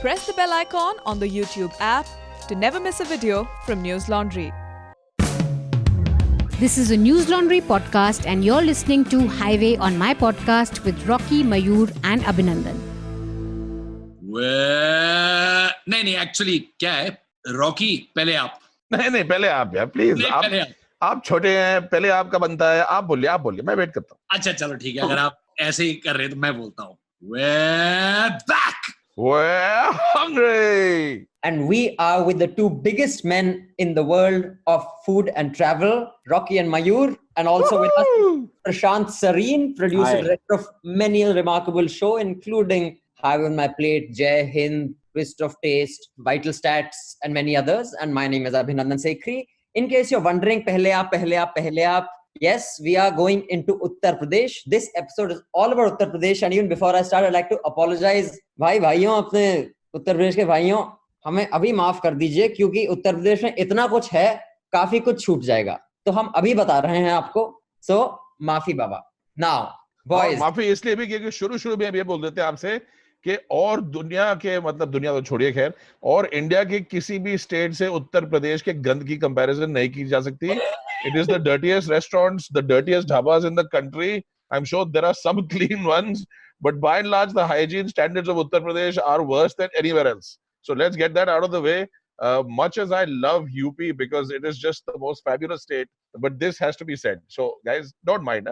press the bell icon on the YouTube app to never miss a video from News Laundry. This is a News Laundry podcast and you're listening to Highway on my podcast with Rocky, Mayur and Abhinandan. नहीं actually क्या है Rocky पहले आप नहीं पहले आप यार please आप छोटे हैं पहले आपका बनता है आप बोलिए मैं वेट करता हूँ अच्छा चलो ठीक है अगर आप ऐसे ही कर रहे हैं तो मैं बोलता हूँ we're back we're hungry and we are with the two biggest men in the world of food and travel, Rocky and Mayur, and also with us Prashant Sareen, producer director of many a remarkable show including Highway on My Plate, Jai Hind, Twist of Taste, Vital Stats, and many others. And my name is Abhinandan Sekhri. In case you're wondering, pehle aap, yes, we are going into Uttar Pradesh. This episode is all about Uttar Pradesh. And even before I start, I'd like to apologize. भाइयों अपने उत्तर प्रदेश के भाइयों हमें अभी माफ कर दीजिए क्योंकि उत्तर प्रदेश में इतना कुछ है काफी कुछ छूट जाएगा तो हम अभी बता रहे हैं आपको सो माफी बाबा नाउ बॉयज माफी इसलिए भी क्योंकि शुरू में हम ये बोल देते हैं आपसे कि और दुनिया के मतलब दुनिया तो छोड़िए खैर और इंडिया के किसी भी स्टेट से उत्तर प्रदेश के गंद की कंपैरिजन नहीं की जा सकती it is the dirtiest restaurants the dirtiest dhabas in the country I am sure there are some clean ones but by and large the hygiene standards of Uttar Pradesh are worse than anywhere else so let's get that out of the way much as I love UP because it is just the most fabulous state but this has to be said so guys don't mind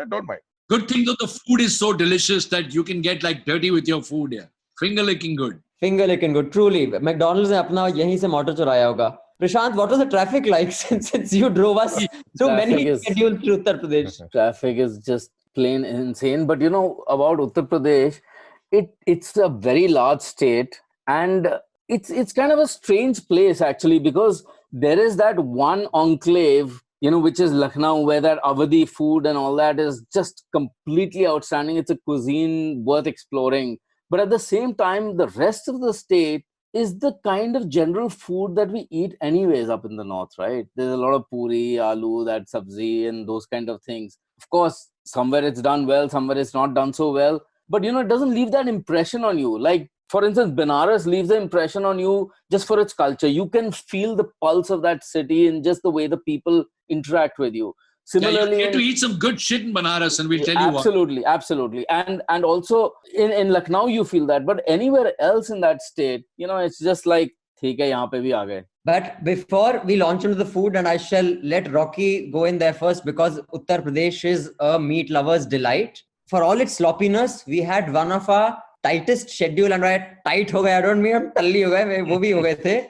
Good thing that the food is so delicious that you can get like dirty with your food here. Finger licking good. Truly. McDonald's ने अपना यहीं से motor चुराया होगा. Prashant, what was the traffic like since you drove us through many schedules through Uttar Pradesh? Traffic is just plain insane. But you know about Uttar Pradesh, it's a very large state and it's kind of a strange place actually because there is that one enclave which is Lucknow, where that Awadhi food and all that is just completely outstanding. It's a cuisine worth exploring. But at the same time, the rest of the state is the kind of general food that we eat anyways up in the north, right? There's a lot of puri, aloo, that sabzi and those kind of things. Of course, somewhere it's done well, somewhere it's not done so well. But, it doesn't leave that impression on you. Like, for instance, Benares leaves the impression on you just for its culture. You can feel the pulse of that city in just the way the people interact with you. Similarly, you get to eat some good shit in Benares and we'll tell you what. Absolutely. And also in Lucknow, you feel that. But anywhere else in that state, it's just like, theek hai, yahan pe bhi aa gaye. But before we launch into the food, and I shall let Rocky go in there first because Uttar Pradesh is a meat lover's delight. For all its sloppiness, we had one of our tightest schedule and tight ho gaya. I don't mean hum talli ho gaye, wo bhi ho gaye the.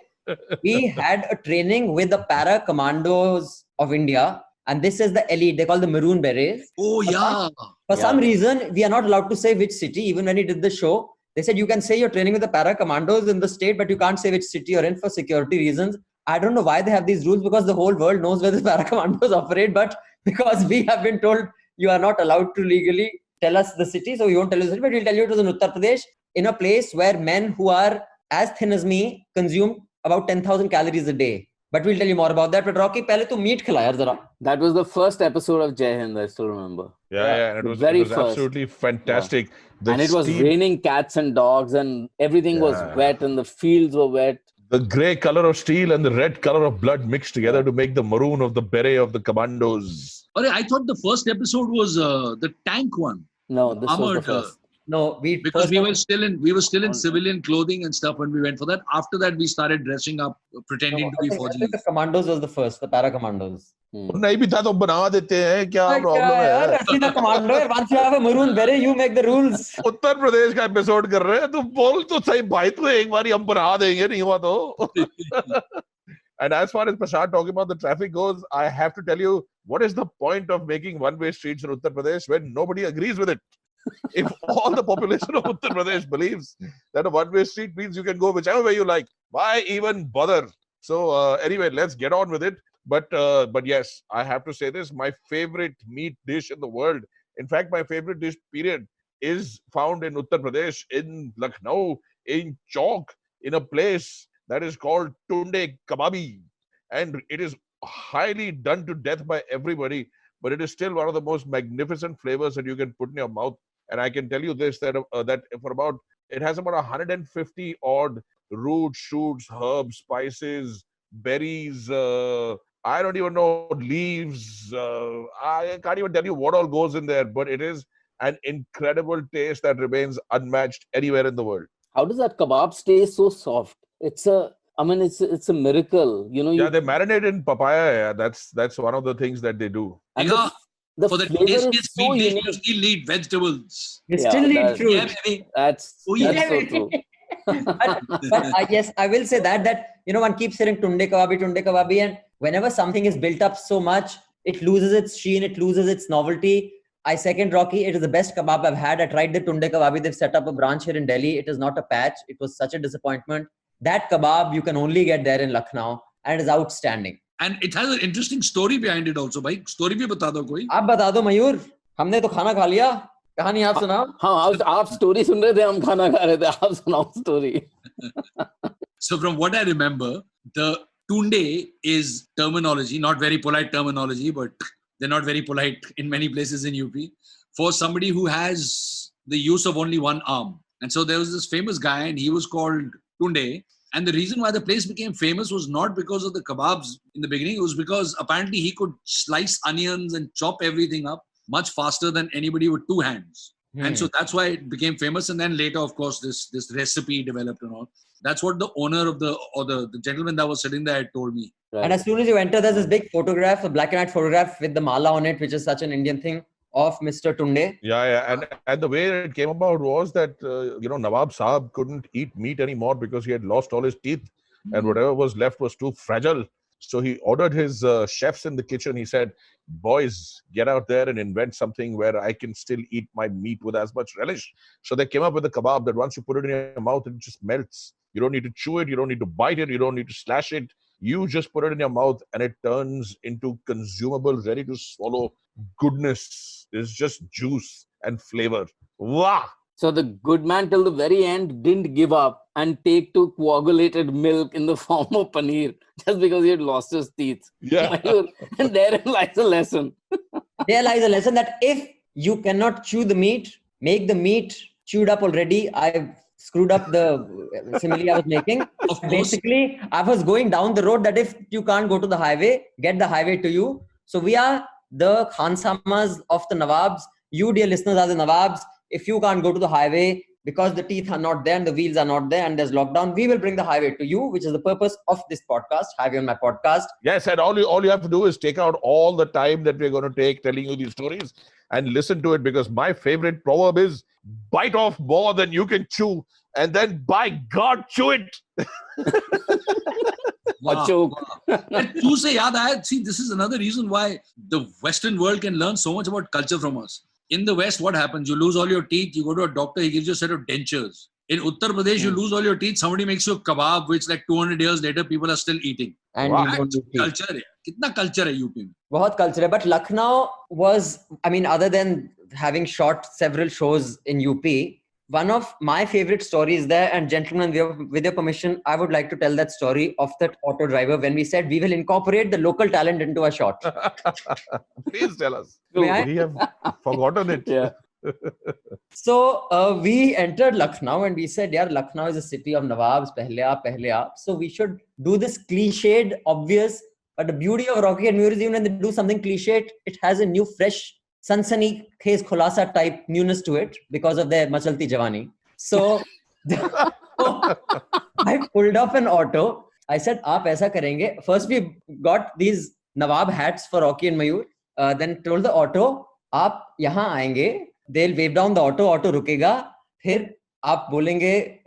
We had a training with the para commandos of India. And this is the elite. They call the Maroon Berets. Oh, yeah. For some reason, we are not allowed to say which city. Even when he did the show, they said you can say you're training with the para commandos in the state, but you can't say which city you're in for security reasons. I don't know why they have these rules because the whole world knows where the para commandos operate. But because we have been told you are not allowed to legally tell us the city, so we won't tell you the city, but we'll tell you it was in Uttar Pradesh, in a place where men who are as thin as me consume about 10,000 calories a day. But we'll tell you more about that. But Rocky, pehle tu meat khila yaar zara. That was the first episode of Jai Hind, I still remember. Yeah. And it was absolutely fantastic. Yeah. And it was raining cats and dogs and everything was wet and the fields were wet. The grey color of steel and the red color of blood mixed together to make the maroon of the beret of the commandos. I thought the first episode was the tank one. No, this was the first. No, because we were still in civilian clothing and stuff when we went for that. After that, we started dressing up, pretending to be Fauji. The commandos was the first, the para commandos. नहीं भी था तो बना देते हैं क्या problem है ऐसी the commando है once you have a maroon beret you make the rules. Uttar Pradesh का एपिसोड कर रहे हैं तो बोल तो सही भाई तो एक बार हम बना देंगे नहीं हुआ तो. And as far as Prashant talking about the traffic goes, I have to tell you, what is the point of making one-way streets in Uttar Pradesh when nobody agrees with it? If all the population of Uttar Pradesh believes that a one-way street means you can go whichever way you like, why even bother? So anyway, let's get on with it. But yes, I have to say this, my favorite meat dish in the world, in fact, my favorite dish period is found in Uttar Pradesh, in Lucknow, in Chowk, in a place that is called Tunde Kababi. And it is highly done to death by everybody, but it is still one of the most magnificent flavors that you can put in your mouth. And I can tell you this, that for about, it has about 150 odd roots, shoots, herbs, spices, berries. I don't even know, leaves. I can't even tell you what all goes in there, but it is an incredible taste that remains unmatched anywhere in the world. How does that kebab stay so soft? It's a miracle. You know, Yeah, they marinate in papaya. Yeah, that's one of the things that they do. and Yeah, the for the flavor is tastiest so meat dish, unique. you still need vegetables. We Yeah, still need that- fruit. Yeah, baby. That's Oh, yeah. so true. But yes, I will say that one keeps hearing tunde kababi, and whenever something is built up so much, it loses its sheen, it loses its novelty. I second Rocky. It is the best kebab I've had. I tried the tunde kababi. They've set up a branch here in Delhi. It is not a patch. It was such a disappointment. That kebab you can only get there in Lucknow, and it is outstanding. And it has an interesting story behind it also, bhai. Story bhi bata do koi. आप बता दो मयूर, हमने तो खाना खा लिया, कहानी आप सुनाओ. हाँ, आप स्टोरी सुन रहे थे, हम खाना खा रहे थे, आप सुनाओ story. So from what I remember, the tunde is terminology, not very polite terminology, but they're not very polite in many places in UP, for somebody who has the use of only one arm. And so there was this famous guy and he was called Tunde. And the reason why the place became famous was not because of the kebabs in the beginning. It was because apparently he could slice onions and chop everything up much faster than anybody with two hands. And so that's why it became famous. And then later, of course, this recipe developed and all. That's what the owner of the gentleman that was sitting there had told me. And as soon as you enter, there's this big photograph, a black and white photograph with the mala on it, which is such an Indian thing, of Mr. Tunde. Yeah. And the way it came about was that, Nawab Saab couldn't eat meat anymore because he had lost all his teeth and whatever was left was too fragile. So he ordered his chefs in the kitchen. He said, boys, get out there and invent something where I can still eat my meat with as much relish. So they came up with a kebab that once you put it in your mouth, it just melts. You don't need to chew it. You don't need to bite it. You don't need to slash it. You just put it in your mouth and it turns into consumable, ready to swallow goodness. It's just juice and flavor. Wow! So the good man till the very end didn't give up and take to coagulated milk in the form of paneer just because he had lost his teeth. Yeah. And therein lies a lesson. There lies a lesson that if you cannot chew the meat, make the meat chewed up already. I've screwed up the simile I was making. Of course. Basically, I was going down the road that if you can't go to the highway, get the highway to you. So we are the Khansamas of the Nawabs. You, dear listeners, are the Nawabs. If you can't go to the highway because the teeth are not there and the wheels are not there and there's lockdown, we will bring the highway to you, which is the purpose of this podcast, Highway on My Podcast. Yes, and all you have to do is take out all the time that we're going to take telling you these stories and listen to it, because my favorite proverb is bite off more than you can chew and then by God chew it. Wow. And chew se yaad aaya, see, this is another reason why the Western world can learn so much about culture from us. In the West, what happens? You lose all your teeth, you go to a doctor, he gives you a set of dentures. In Uttar Pradesh, you lose all your teeth, somebody makes you a kebab, which like 200 years later, people are still eating. And Wow. you don't That's need teeth. culture hai. Kitna culture hai UP mein? बहुत culture hai. But Lucknow was, other than having shot several shows in UP, one of my favorite stories there, and gentlemen, with your permission, I would like to tell that story of that auto driver when we said we will incorporate the local talent into a shot. Please tell us. May I? We have forgotten it. Yeah. So we entered Lucknow and we said, yeah, Lucknow is a city of Nawabs, pehle aap. So we should do this cliched, obvious, but the beauty of Rocky and Muir is even when they do something cliched, it has a new, fresh, Sansani Khez Khulasa type newness to it because of their Machalti Javani. So I pulled up an auto. I said, aap aisa karenge. First we got these Nawab hats for Rocky and Mayur. Then told the auto, aap yahan aayenge. They'll wave down the auto rukega. Phir aap bolenge,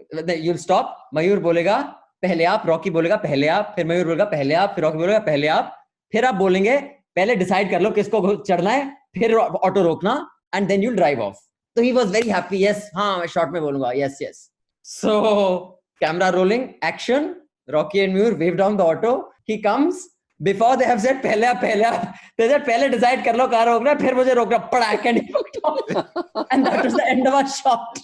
you'll stop. Mayur bolega, pehle aap. Rocky bolega, pehle aap. Phir Mayur bolega, pehle aap. Phir Rocky bolega, pehle aap. Phir aap bolenge, pehle decide kar lo kisko chadna hai. फिर auto रोकना and then you'll drive off. So he was very happy. Yes, हाँ मैं short में बोलूँगा. Yes. So camera rolling, action. Rocky and Muir wave down the auto. He comes. Before they have said पहले आप. They said पहले decide कर लो कहाँ रोकना है. फिर मुझे रोकना पड़ा. And he hooked off. And that was the end of our shot.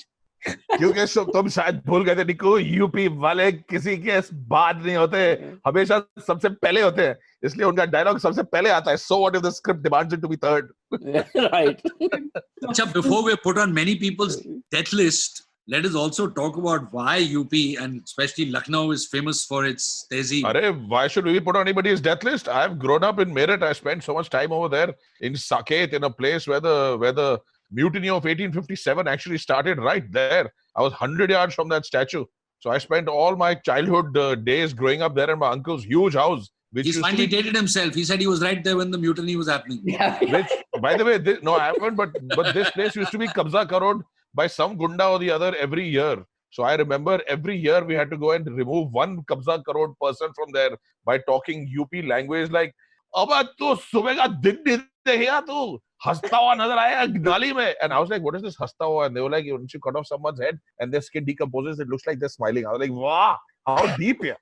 क्योंकि तुम शायद भूल गए थे निको, यूपी वाले किसी के बाद नहीं होते, हमेशा सबसे पहले होते हैं, इसलिए उनका डायलॉग सबसे पहले आता है. So what if the script demands it to be third? Right. Before we're put on many people's death list, let us also talk about why UP and especially Lucknow is famous for its tehzeeb. Arey, why should we put on anybody's death list? I've grown up in Meerut. I spent so much time over there in Saket, in a place where the mutiny of 1857 actually started right there. I was 100 yards from that statue. So I spent all my childhood days growing up there in my uncle's huge house. Which He's used to finally be- dated himself. He said he was right there when the mutiny was happening. Yeah. Which, by the way, no, I haven't. But this place used to be Kabza Karod by some gunda or the other every year. So I remember every year we had to go and remove one Kabza Karod person from there by talking UP language like, "Aba tu subah ka din nahi dekha tu hasta hua nazar aaya gali mein." And I was like, "What is this hasta hua?" And they were like, "Once you cut off someone's head and their skin decomposes, it looks like they're smiling." I was like, "Wow, how deep here."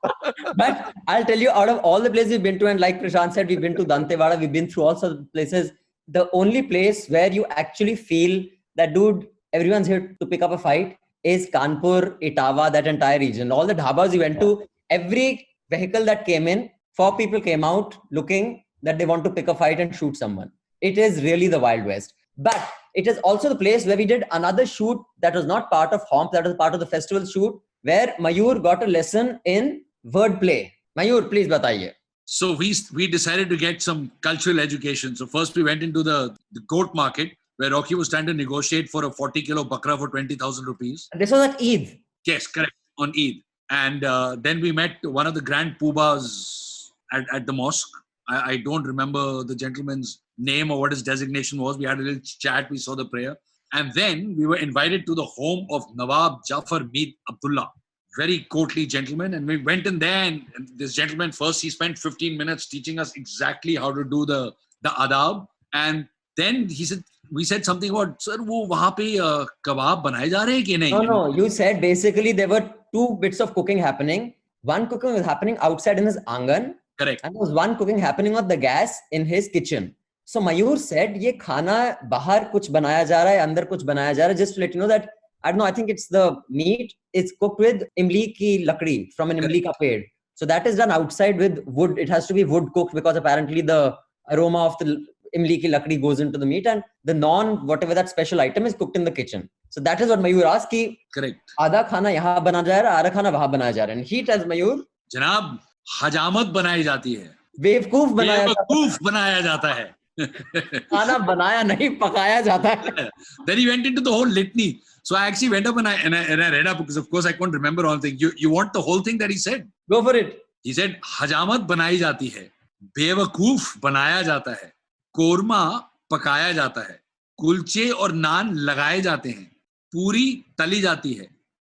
But I'll tell you, out of all the places we've been to, and like Prashant said, we've been to Dantewada, we've been through all sorts of places. The only place where you actually feel that, dude, everyone's here to pick up a fight is Kanpur, Etawah, that entire region. All the dhabas we went to, every vehicle that came in, 4 people came out looking that they want to pick a fight and shoot someone. It is really the Wild West. But it is also the place where we did another shoot that was not part of Homp, that was part of the festival shoot, where Mayur got a lesson in wordplay. Mayur, please bataiye. So we decided to get some cultural education. So first we went into the goat market where Rocky was trying to negotiate for a 40 kilo bakra for 20,000 rupees. This was at Eid. Yes, correct, on Eid. And then we met one of the grand poobahs at the mosque. I don't remember the gentleman's name or what his designation was. We had a little chat. We saw the prayer. And then we were invited to the home of Nawab Jafar Meet Abdullah. Very courtly gentleman. And we went in there and this gentleman first, he spent 15 minutes teaching us exactly how to do the adab. And then we said something about, sir, wo wahan pe kebab banaye ja rahe hain ki nahi? No. You said basically there were 2 bits of cooking happening. One cooking was happening outside in his angan. Correct. And there was one cooking happening on the gas in his kitchen. So Mayur said, ye khana bahar kuch banaya ja raha hai, andar kuch banaya ja raha hai. Just to let you know that, I don't know, I think it's the meat. It's cooked with imli ki lakdi from an imli ka ped. So that is done outside with wood. It has to be wood cooked because apparently the aroma of the imli ki lakdi goes into the meat and the whatever that special item is cooked in the kitchen. So that is what Mayur asked ki, Correct. आधा खाना यहाँ बना जा रहा है, आधा खाना वहाँ बनाया जा रहा है. And he tells Mayur, जनाब हजामत बनाई जाती है, बेवकूफ बनाया जाता बेवकूफ बनाया जाता है. है, खाना बनाया नहीं पकाया जाता है. Then he went into the whole litany. So I actually went up and I read up because of course I couldn't remember all things. You want the whole thing that he said? Go for it. He said, हजामत बनाई जाती है, बेवकूफ बनाया जाता है, कोरमा पकाया जाता है, कुलचे और नान लगाए जाते हैं, पूरी तली जाती है,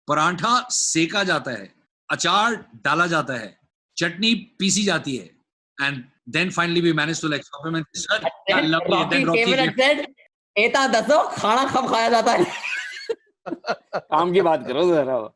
परांठा सेका जाता है, अचार डाला जाता है, चटनी पीसी जाती है. And then finally we managed to like stop him and say, sir, I love you. And then Rocky came in and said, "Eta daso, खाना कब खाया जाता है?" काम की बात करो जरा.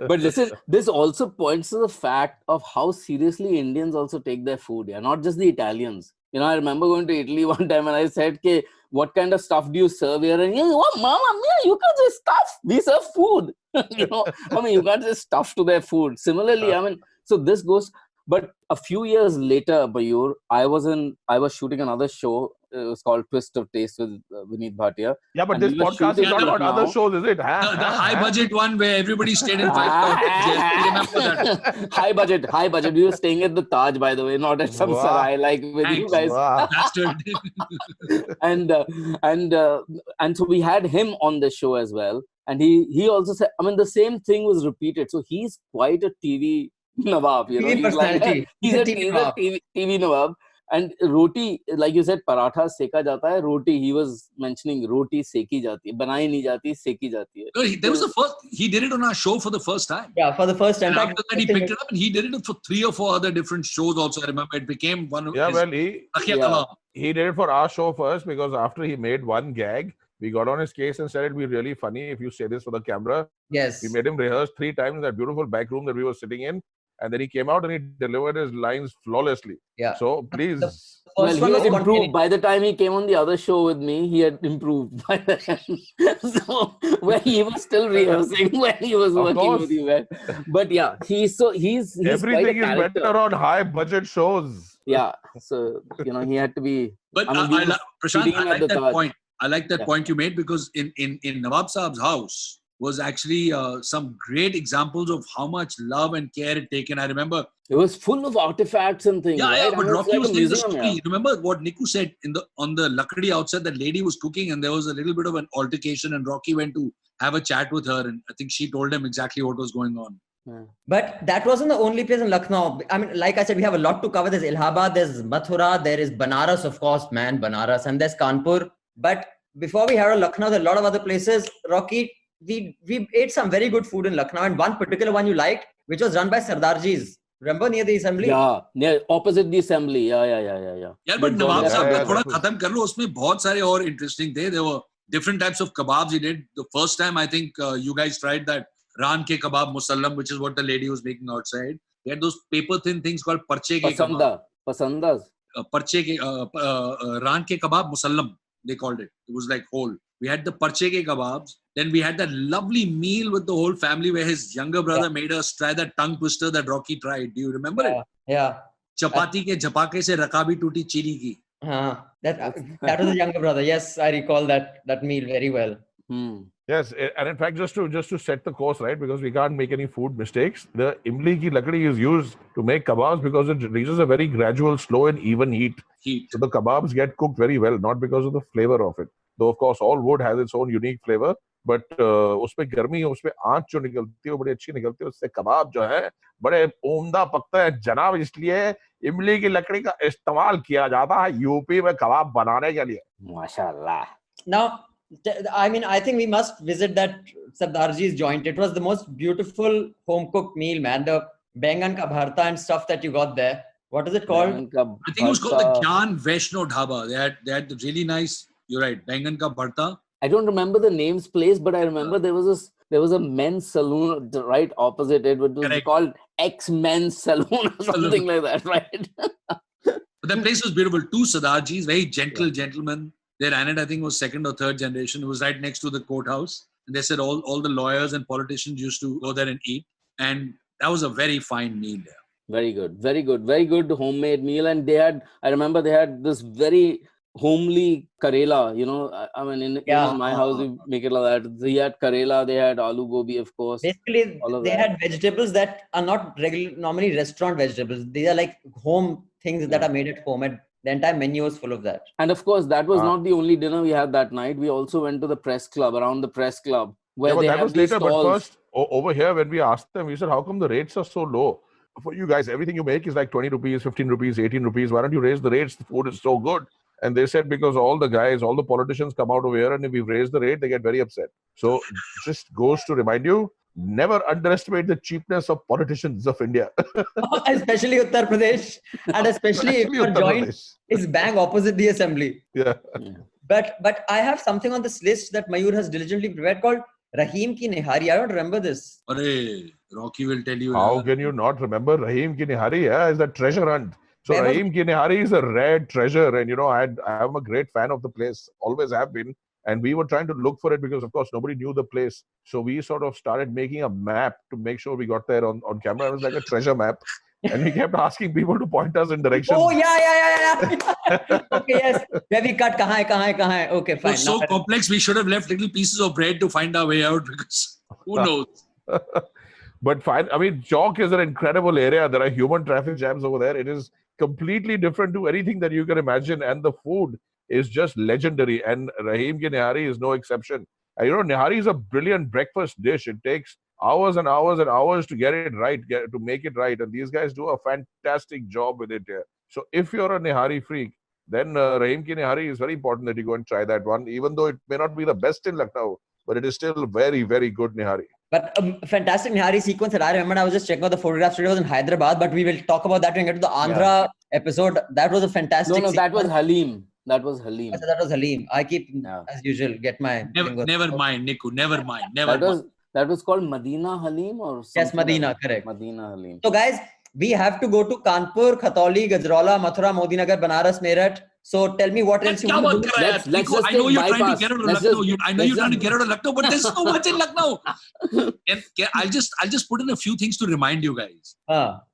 But this also points to the fact of how seriously Indians also take their food. Yeah, not just the Italians. You know, I remember going to Italy one time and I said, "Ke, what kind of stuff do you serve here?" And oh, Mama mia, you can't say stuff. We serve food. You know, I mean, you can't say stuff to their food. Similarly, I mean, so this goes. But a few years later, Mayur, I was shooting another show. It was called Twist of Taste with Vineet Bhatia. Yeah, but And this we were podcast is shooting not about now. other shows, is it? the high budget one where everybody stayed in 5-star hotels. I remember that. High budget. We were staying at the Taj, by the way, not at some Wow. sarai like with you Thanks. guys. Wow. Bastard. And so we had him on the show as well. And he also said, I mean, the same thing was repeated. So he's quite a TV Nawab, you know. TV personality. He's a TV Nawab. And roti, like you said, paratha seka jata hai. Roti, he was mentioning roti seki jati hai. Banai nahi jati, seki jati hai. No, there was he did it on our show for the first time. Yeah, for the first time. And after that, he picked it up and he did it for 3 or 4 other different shows also. I remember it became one of Yeah, his... well, he did it for our show first because after he made one gag, we got on his case and said it'd be really funny if you say this for the camera. Yes. We made him rehearse 3 times in that beautiful back room that we were sitting in. And then he came out and he delivered his lines flawlessly. Yeah. So please. Well, First he one had was improved. spontaneous. By the time he came on the other show with me, he had improved by then. So when he was still rehearsing, when he was Of working course. with you guys. But yeah, he's quite a Everything is character. better on high budget shows. Yeah. So, you know, he had to be. But I mean, we were Prashant, feeding I him at like the that Taj. point. I like that Yeah. point you made because in Nawab Saab's house, was actually some great examples of how much love and care it taken. I remember. It was full of artifacts and things. Yeah, right? yeah. I But mean, it's Rocky like was a telling the museum, story. yeah. Remember what Niku said on the lakdi outside? That lady was cooking, and there was a little bit of an altercation, and Rocky went to have a chat with her, and I think she told him exactly what was going on. But that wasn't the only place in Lucknow. I mean, like I said, we have a lot to cover. There's Allahabad, there's Mathura, there is Banaras, of course, man, Banaras, and there's Kanpur. But before we head to Lucknow, there are a lot of other places. Rocky, we ate some very good food in Lucknow, and one particular one you liked, which was run by Sardarji's. Remember, near the assembly? Yeah, opposite the assembly. Yeah. Yeah, but Nawab Yeah, Sahab, yeah, thoda that was- khatam kar lo. Usme bahut sare aur interesting the. There were different types of kebabs he did. The first time, I think you guys tried that Raan ke kebab musallam, which is what the lady was making outside. They had those paper thin things called parche ke kebab. Pasandas. Parche ke Raan ke kebab musallam, they called it. It was like whole. We had the parche ke kebabs. Then we had that lovely meal with the whole family where his younger brother made us try that tongue twister that Rocky tried. Do you remember it? Yeah. Chapati ke jhapake se rakabi tuti chini ki. That was the younger brother. Yes, I recall that meal very well. Yes, and in fact, just to set the course right, because we can't make any food mistakes. The imli ki lakdi is used to make kebabs because it reaches a very gradual, slow, and even heat. So the kebabs get cooked very well, not because of the flavor of it. Though of course, all wood has its own unique flavor. But उसपे गर्मी उसपे आंच जो निकलती है वो बड़ी अच्छी निकलती है उससे कबाब जो है बड़े उम्दा पकता है जनाब इसलिए इमली की लकड़ी का इस्तेमाल किया जाता है यूपी में कबाब बनाने के लिए माशाल्लाह. Now, I mean, I think we must visit that Sardarji's joint. It was the most beautiful home-cooked meal, man. The Bengan ka bharta and stuff that you got there. What is it called? I think it was called the Gyan Vaishno Dhaba. They had the really nice, you're right, Bengan ka bharta. I don't remember the name's place, but I remember there was a men's saloon right opposite it. It was called X-Men's Saloon or something like that, right? But that place was beautiful. Two Sardarjis, very gentle gentlemen. They ran it, I think it was second or third generation. It was right next to the courthouse. And they said all the lawyers and politicians used to go there and eat. And that was a very fine meal there. Very good homemade meal. And I remember they had this very homely Karela, I mean, in my house, we make it like that. They had Karela, they had aloo gobi, of course. Basically, they had vegetables that are not normally restaurant vegetables. These are like home things that are made at home. And the entire menu was full of that. And of course, that was not the only dinner we had that night. We also went to the press club, around the press club, where they have these stalls. But first, over here, when we asked them, we said, how come the rates are so low? For you guys, everything you make is like 20 rupees, 15 rupees, 18 rupees. Why don't you raise the rates? The food is so good. And they said because all the politicians come out over here and if we raise the rate, they get very upset. So just goes to remind you, never underestimate the cheapness of politicians of India. Especially Uttar Pradesh. And especially if your joint is bang opposite the assembly. Yeah. But I have something on this list that Mayur has diligently prepared called Rahim Ki Nihari. I don't remember this. Rocky will tell you. How can you not remember Rahim Ki Nihari? Yeah, is a treasure hunt. So Rahim Ki Nihari is a rare treasure, and I'm a great fan of the place, always have been. And we were trying to look for it because, of course, nobody knew the place. So we sort of started making a map to make sure we got there on camera. It was like a treasure map, and we kept asking people to point us in directions. Oh yeah. Okay, yes. Where we cut? Kahan hai? Okay, fine. It was so complex. We should have left little pieces of bread to find our way out because who knows. But fine. I mean, Chowk is an incredible area. There are human traffic jams over there. It is completely different to anything that you can imagine. And the food is just legendary. And Rahim Ki Nihari is no exception. Nihari is a brilliant breakfast dish. It takes hours and hours and hours to get it right, to make it right. And these guys do a fantastic job with it here. So if you're a Nihari freak, then Rahim Ki Nihari is very important that you go and try that one. Even though it may not be the best in Lucknow, but it is still very, very good Nihari. But a fantastic Nihari sequence that I remember, I was just checking out the photographs. It was in Hyderabad, but we will talk about that when we get to the Andhra episode. That was a fantastic No, that was Halim. That was Halim. That was Halim. I keep, as usual, get my... Never mind, Niku. Never mind. That was called Madina Halim or something? Yes, Madina, correct. Madina Halim. So guys, we have to go to Kanpur, Khatoli, Gajraula, Mathura, Modinagar, Banaras, Meerut. So tell me what else you want to do. Let's just I know you're trying to get out of Lucknow. I know you're trying to get out of Lucknow, but there's so much in Lucknow. I'll just put in a few things to remind you guys.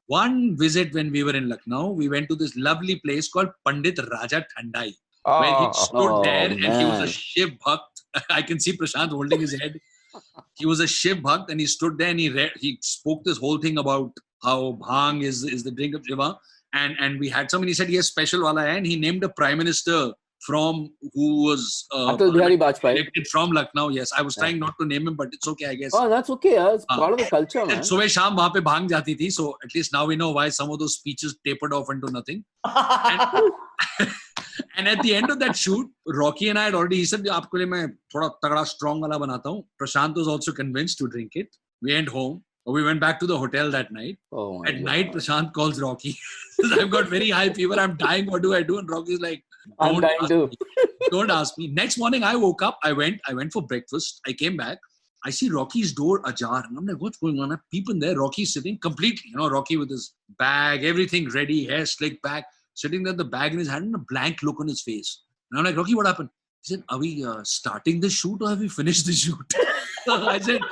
One visit when we were in Lucknow, we went to this lovely place called Pandit Raja Thandai, where he stood there and he was a Shiv Bhakt. I can see Prashant holding his head. he was a Shiv Bhakt, and he stood there and he spoke this whole thing about how bhang is the drink of Shiva. And we had some, and he said, yes, special wala hai. And he named a prime minister who was Atal Bihari Vajpayee. elected from Lucknow. Yes, I was trying not to name him, but it's okay, I guess. Oh, that's okay. It's part of the culture, man. सुबह शाम वहाँ पे भांग जाती थी, so at least now we know why some of those speeches tapered off into nothing. And at the end of that shoot, Rocky and I had already, he said, आपके लिए मैं थोड़ा तगड़ा strong वाला बनाता हूँ. Prashant was also convinced to drink it. We went home. We went back to the hotel that night. Oh my At God. night, Prashant calls Rocky. I've got very high fever. I'm dying. What do I do? And Rocky's like, I'm dying too. Don't ask me. Next morning, I woke up. I went for breakfast. I came back. I see Rocky's door ajar. And I'm like, what's going on? I peep in there. Rocky's sitting completely, Rocky with his bag, everything ready, hair slicked back, sitting there with the bag in his hand and a blank look on his face. And I'm like, Rocky, what happened? He said, are we starting the shoot or have we finished the shoot? I said,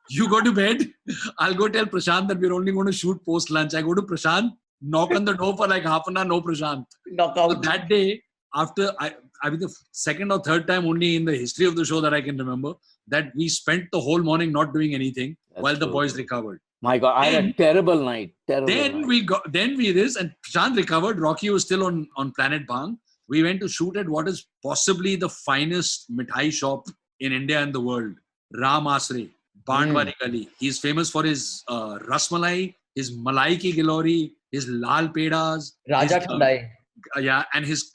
you go to bed. I'll go tell Prashant that we're only going to shoot post-lunch. I go to Prashant, knock on the door for like half an hour, no Prashant. Knockout. So that day, after, I mean, the second or third time only in the history of the show that I can remember, that we spent the whole morning not doing anything while the boys recovered. My God, I had a terrible night. Then and Prashant recovered. Rocky was still on Planet Bhang. We went to shoot at what is possibly the finest mithai shop in India and the world. Ram Asre, Bandwari Gali. He's famous for his rasmalai, his malai ki gilori, his lal pedas. Raja his, Thandai. And his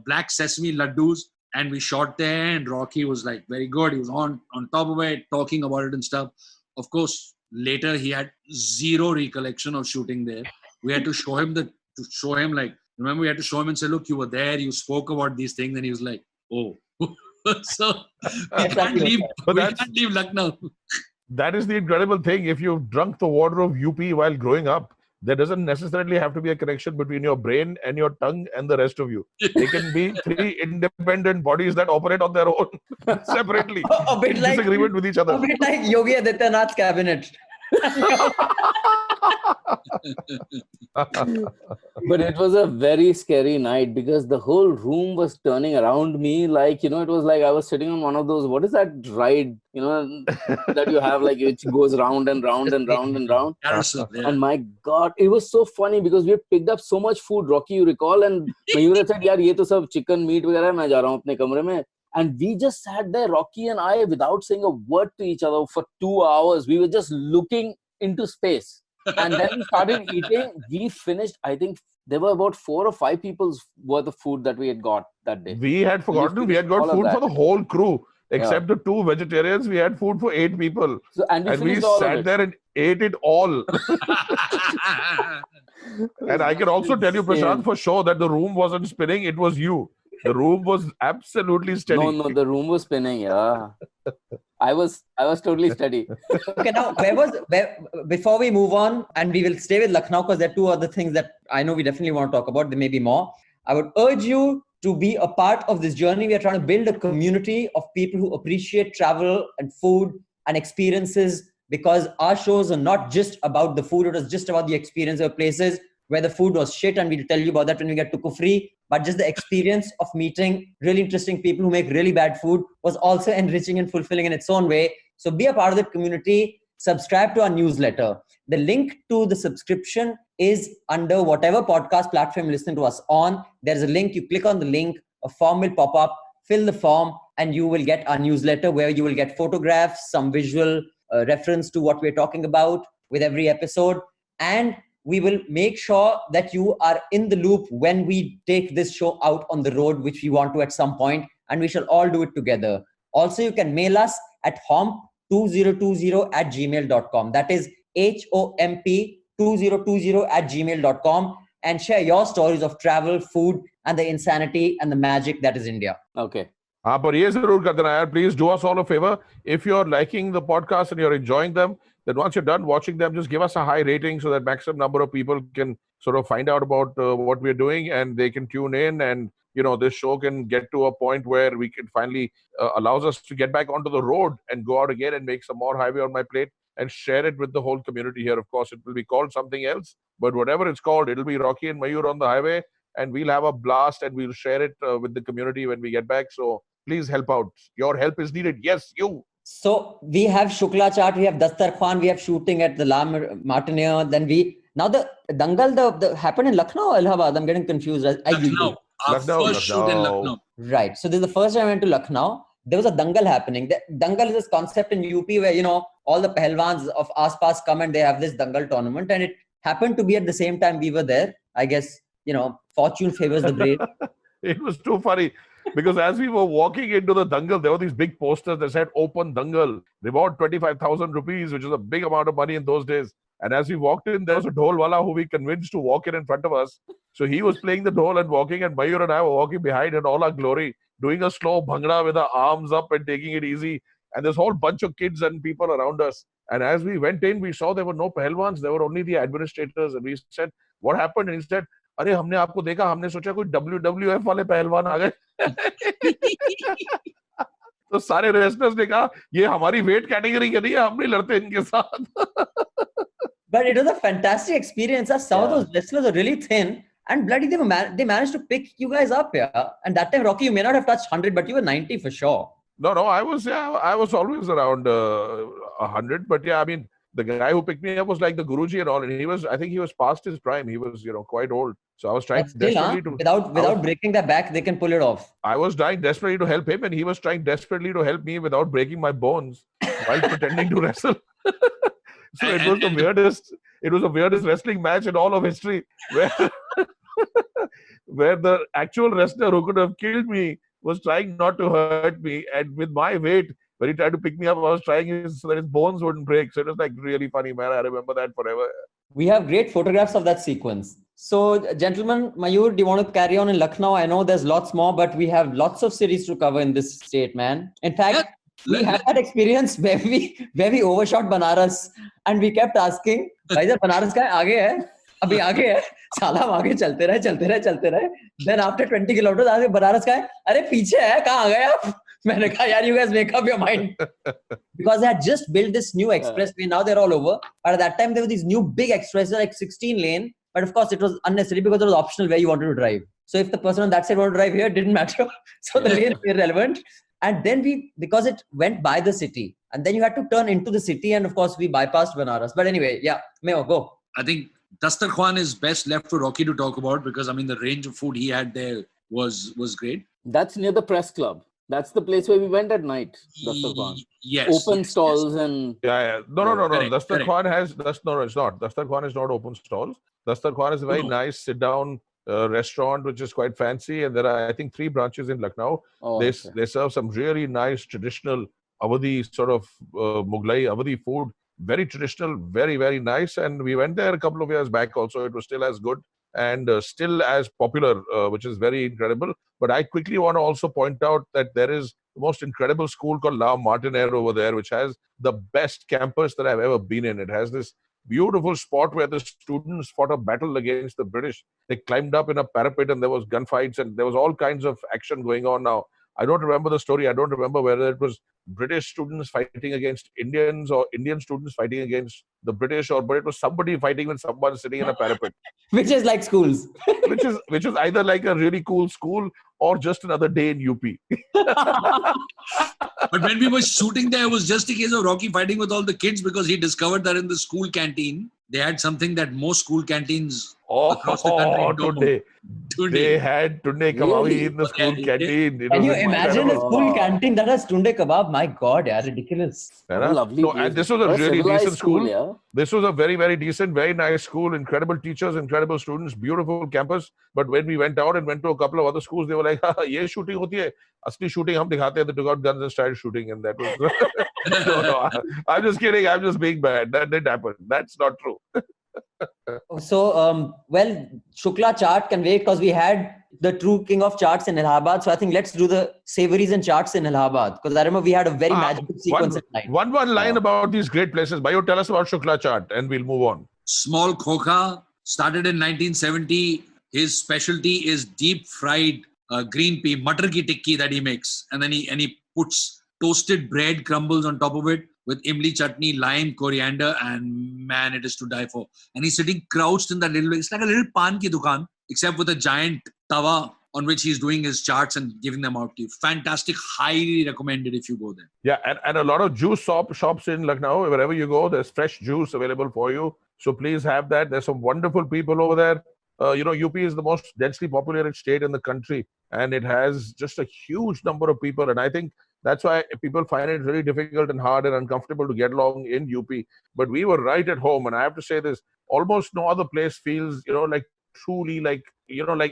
black sesame laddus. And we shot there and Rocky was like very good. He was on top of it, talking about it and stuff. Of course, later he had zero recollection of shooting there. We had to show him remember, we had to show him and say, look, you were there, you spoke about these things. And he was like, oh. So we can't leave Lucknow. That is the incredible thing. If you've drunk the water of UP while growing up, there doesn't necessarily have to be a connection between your brain and your tongue and the rest of you. They can be three independent bodies that operate on their own separately. A bit in like disagreement with each other. A bit like Yogi Adityanath's cabinet. But it was a very scary night because the whole room was turning around me. Like, it was like I was sitting on one of those, what is that ride, that you have, like, which goes round and round and round and round. Carousel, yeah. And my God, it was so funny because we had picked up so much food, Rocky, you recall? And Mayur had said, yaar, ye to sab chicken, meat, vagara, main ja raha hu apne kamre mein. And we just sat there, Rocky and I, without saying a word to each other for 2 hours. We were just looking into space. And then we started eating. We finished, I think there were about 4 or 5 people's worth of food that we had got that day. We had forgotten we had got food for the whole crew. Except the 2 vegetarians, we had food for 8 people. So, and we sat there and ate it all. And I can also tell you, Prashant, for sure that the room wasn't spinning. It was you. The room was absolutely steady. No, the room was spinning. Yeah, I was totally steady. Okay, now before we move on, and we will stay with Lucknow because there are 2 other things that I know we definitely want to talk about. There may be more. I would urge you to be a part of this journey. We are trying to build a community of people who appreciate travel and food and experiences, because our shows are not just about the food. It was just about the experience of places where the food was shit, and we'll tell you about that when we get to Kufri. But just the experience of meeting really interesting people who make really bad food was also enriching and fulfilling in its own way. So be a part of the community. Subscribe to our newsletter. The link to the subscription is under whatever podcast platform you listen to us on. There's a link. You click on the link, a form will pop up, fill the form, and you will get our newsletter where you will get photographs, some visual reference to what we're talking about with every episode. And we will make sure that you are in the loop when we take this show out on the road, which we want to at some point, and we shall all do it together. Also, you can mail us at homp2020@gmail.com. That is HOMP2020@gmail.com, and share your stories of travel, food, and the insanity and the magic that is India. Okay. But yes, please do us all a favor. If you're liking the podcast and you're enjoying them, then once you're done watching them, just give us a high rating so that maximum number of people can sort of find out about what we're doing, and they can tune in, and this show can get to a point where we can finally allows us to get back onto the road and go out again and make some more Highway on My Plate and share it with the whole community here. Of course, it will be called something else, but whatever it's called, it'll be Rocky and Mayur on the highway, and we'll have a blast and we'll share it with the community when we get back. So please help out. Your help is needed. Yes, you. So we have Shukla Chaat, we have Dastarkhan, we have shooting at the La Martiniere. Then now the Dangal the happened in Lucknow or Allahabad? I'm getting confused. Lucknow. Our Lucknow, first shoot in Lucknow. Lucknow. Right. So this is the first time I went to Lucknow. There was a dangal happening. The dangal is this concept in UP where, you know, all the pehlwans of Aas-Paas come and they have this dangal tournament. And it happened to be at the same time we were there. I guess, you know, fortune favors the brave. It was too funny because as we were walking into the dangal, there were these big posters that said open dangal, reward 25,000 rupees, which is a big amount of money in those days. And as we walked in, there was a dholwala who we convinced to walk in front of us. So he was playing the dhol and walking, and Mayur and I were walking behind in all our glory, doing a slow bhangra with our arms up and taking it easy. And there's a whole bunch of kids and people around us. And as we went in, we saw there were no pehlwans, there were only the administrators. And we said, what happened? And he said, अरे हमने आपको देखा, हमने सोचा कोई WWF वाले पहलवान आ गए. तो सारे रेसलर्स ने कहा ये हमारी वेट कैटेगरी के नहीं है, हम नहीं लड़ते इनके साथ. But it was a fantastic experience. Some of those wrestlers are really thin, and bloody they managed to pick you guys up, yeah. And that time, Rocky, you may not have touched 100, but you were 90 for sure. No, I was always around 100. But yeah, I mean, the guy who picked me up was like the Guruji and all, and I think he was past his prime. He was, quite old. So I was trying desperately to without breaking their back, they can pull it off. I was trying desperately to help him, and he was trying desperately to help me without breaking my bones while pretending to wrestle. So it was the weirdest wrestling match in all of history, where the actual wrestler who could have killed me was trying not to hurt me, and with my weight, when he tried to pick me up, I was trying so that his bones wouldn't break. So it was like really funny, man. I remember that forever. We have great photographs of that sequence. So, gentlemen, Mayur, do you want to carry on in Lucknow? I know there's lots more, but we have lots of cities to cover in this state, man. In fact, we had that experience where we overshot Banaras and we kept asking, "Bhai, Banaras ka hai? Aage hai? Abhi aage hai? Sala hum aage chalte rahe. Then after 20 kilometers, aage Banaras ka hai? Arey piche hai, kahan aa gaye aap?" मैंने कहा, "यार, you guys make up your mind." Because they had just built this new expressway. Now they're all over. But at that time, there were these new big expresses, like 16 lane. But of course, it was unnecessary because it was optional where you wanted to drive. So if the person on that side wanted to drive here, it didn't matter. So the lane is irrelevant. And then because it went by the city, and then you had to turn into the city, and of course we bypassed Banaras. But anyway, yeah, Mayo, go. I think Dastarkhan is best left for Rocky to talk about because I mean the range of food he had there was great. That's near the press club. That's the place where we went at night. Dastarkhan. Yes. Open stalls and Yeah. No. Correct, Dastarkhan has no, it's not. Dastarkhan is not open stalls. Dastarkhan is a very nice sit-down restaurant, which is quite fancy, and there are, I think, 3 branches in Lucknow. They serve some really nice traditional Awadhi sort of Mughlai Awadhi food. Very traditional, very, very nice. And we went there a couple of years back also. It was still as good and still as popular, which is very incredible. But I quickly want to also point out that there is the most incredible school called La Martiniere over there, which has the best campus that I've ever been in. It has this beautiful spot where the students fought a battle against the British. They climbed up in a parapet and there was gunfights and there was all kinds of action going on. Now, I don't remember the story. I don't remember whether it was British students fighting against Indians or Indian students fighting against the British, but it was somebody fighting with someone sitting in a parapet. Which is like schools. which is either like a really cool school or just another day in UP. But when we were shooting there, it was just a case of Rocky fighting with all the kids because he discovered that in the school canteen, they had something that most school canteens across the country don't. They had tunde kebab in the school canteen. Can you imagine a school canteen that has tunde kebab? My God, yeah, ridiculous. Lovely. No, and this was a really decent school. Yeah. This was a very, very decent, very nice school. Incredible teachers, incredible students, beautiful campus. But when we went out and went to a couple of other schools, they were like, "Ye shooting hoti hai. Asli shooting hum dikhate hain." They took out guns and started shooting, and that was. No, I'm just kidding. I'm just being bad. That didn't happen. That's not true. So, Shukla chaat can wait because we had the true king of charts in Allahabad. So I think let's do the savories and charts in Allahabad because I remember we had a very magical sequence at night. One line about these great places. Bayo, tell us about Shukla chaat and we'll move on. Small Khokha, started in 1970. His specialty is deep fried green pea, matar ki tikki that he makes. And then he puts toasted bread crumbles on top of it with imli chutney, lime, coriander, and man, it is to die for. And he's sitting crouched in that little, it's like a little pan ki dukan, except with a giant tawa on which he's doing his charts and giving them out to you. Fantastic, highly recommended if you go there. Yeah, and a lot of juice shops in Lucknow. Wherever you go, there's fresh juice available for you. So please have that. There's some wonderful people over there. UP is the most densely populated state in the country, and it has just a huge number of people. And I think that's why people find it really difficult and hard and uncomfortable to get along in UP. But we were right at home, and I have to say this: almost no other place feels, like truly like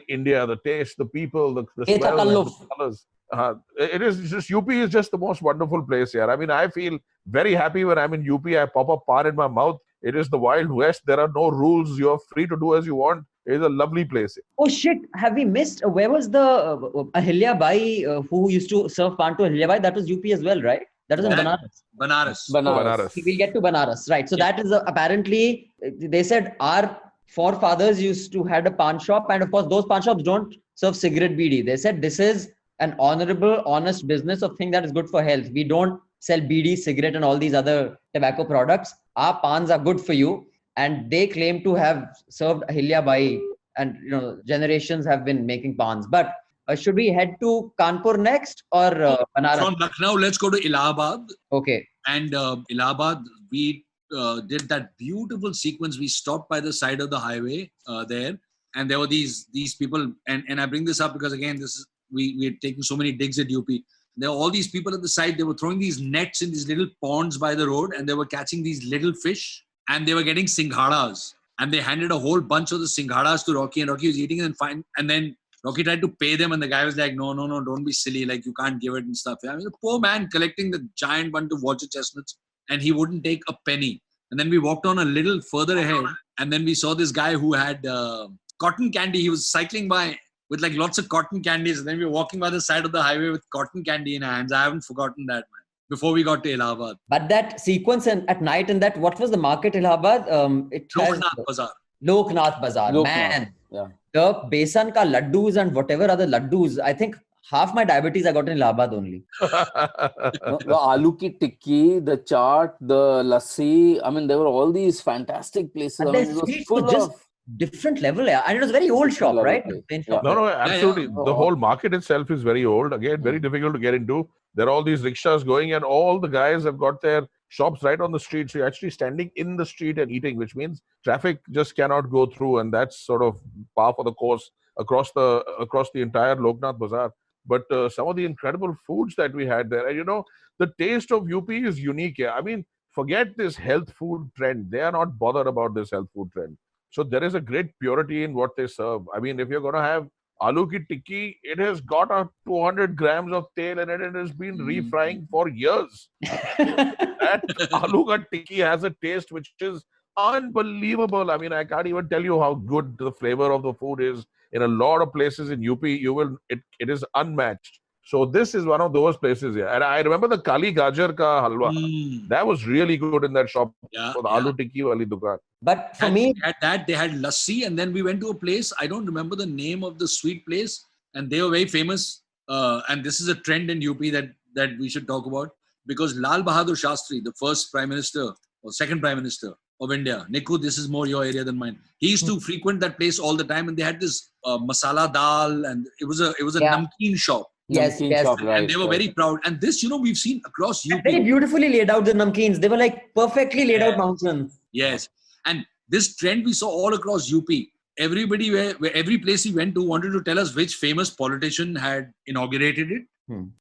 India. The taste, the people, the smell, the colors. It is just UP is just the most wonderful place here. I mean, I feel very happy when I'm in UP. I pop a pan in my mouth. It is the Wild West. There are no rules. You're free to do as you want. It is a lovely place. Oh shit! Have we missed? Where was the Ahilya Bai who used to serve pan to Ahilya Bai? That was UP as well, right? That was in Banaras. Banaras. We'll get to Banaras, right? So that is apparently they said our forefathers used to had a pan shop, and of course those pan shops don't serve cigarette bidi. They said this is an honorable, honest business of thing that is good for health. We don't sell bidi, cigarette, and all these other tobacco products. Our pans are good for you. And they claim to have served Ahilya Bai, and generations have been making pans. But should we head to Kanpur next or Banaras? From Lucknow, let's go to Allahabad. Okay. And Allahabad, we did that beautiful sequence. We stopped by the side of the highway there, and there were these people. And I bring this up because again, we had taken so many digs at UP. There were all these people at the side. They were throwing these nets in these little ponds by the road, and they were catching these little fish. And they were getting singhadas, and they handed a whole bunch of the singhadas to Rocky, and Rocky was eating it and then Rocky tried to pay them, and the guy was like, no, don't be silly, like you can't give it and stuff. I mean, the poor man collecting the giant bunch of vulture chestnuts, and he wouldn't take a penny. And then we walked on a little further ahead, and then we saw this guy who had cotton candy. He was cycling by with like lots of cotton candies, and then we were walking by the side of the highway with cotton candy in our hands. I haven't forgotten that, man. Before we got to Allahabad. But that sequence at night and that, what was the market Allahabad? It has Loknath Bazaar. Man, yeah. The besan ka laddus and whatever other laddus, I think half my diabetes I got in Allahabad only. The aloo ki tikki, the chaat, the lassi. I mean, there were all these fantastic places. And I mean, it was full just of different level, yeah. And it was a very old shop, right? Yeah. No, absolutely. Yeah. The whole market itself is very old. Again, very difficult to get into. There are all these rickshaws going, and all the guys have got their shops right on the street. So you're actually standing in the street and eating, which means traffic just cannot go through. And that's sort of par for the course across the entire Loknath Bazaar. But some of the incredible foods that we had there, and the taste of UP is unique. Yeah, I mean, forget this health food trend. They are not bothered about this health food trend. So there is a great purity in what they serve. I mean, if you're going to have aloo ki tikki, it has got 200 grams of tail in it, and it has been refrying for years. That aloo ka tikki has a taste which is unbelievable. I mean, I can't even tell you how good the flavor of the food is. In a lot of places in UP, it is unmatched. So this is one of those places here. And I remember the Kali Gajar ka halwa. That was really good in that shop. For the aloo tikki wali dukaan. But for me, they had lassi, and then we went to a place, I don't remember the name of the sweet place, and they were very famous. And this is a trend in UP that we should talk about, because Lal Bahadur Shastri, the first Prime Minister or second Prime Minister of India, Nikku, this is more your area than mine. He used to frequent that place all the time, and they had this masala dal, and it was a namkeen shop. Yes. Shop, right, and they were very proud. And this, we've seen across UP. Very beautifully laid out, the namkeens. They were like perfectly laid out mountains. Yes. And this trend we saw all across UP. Everybody, where every place he went to, wanted to tell us which famous politician had inaugurated it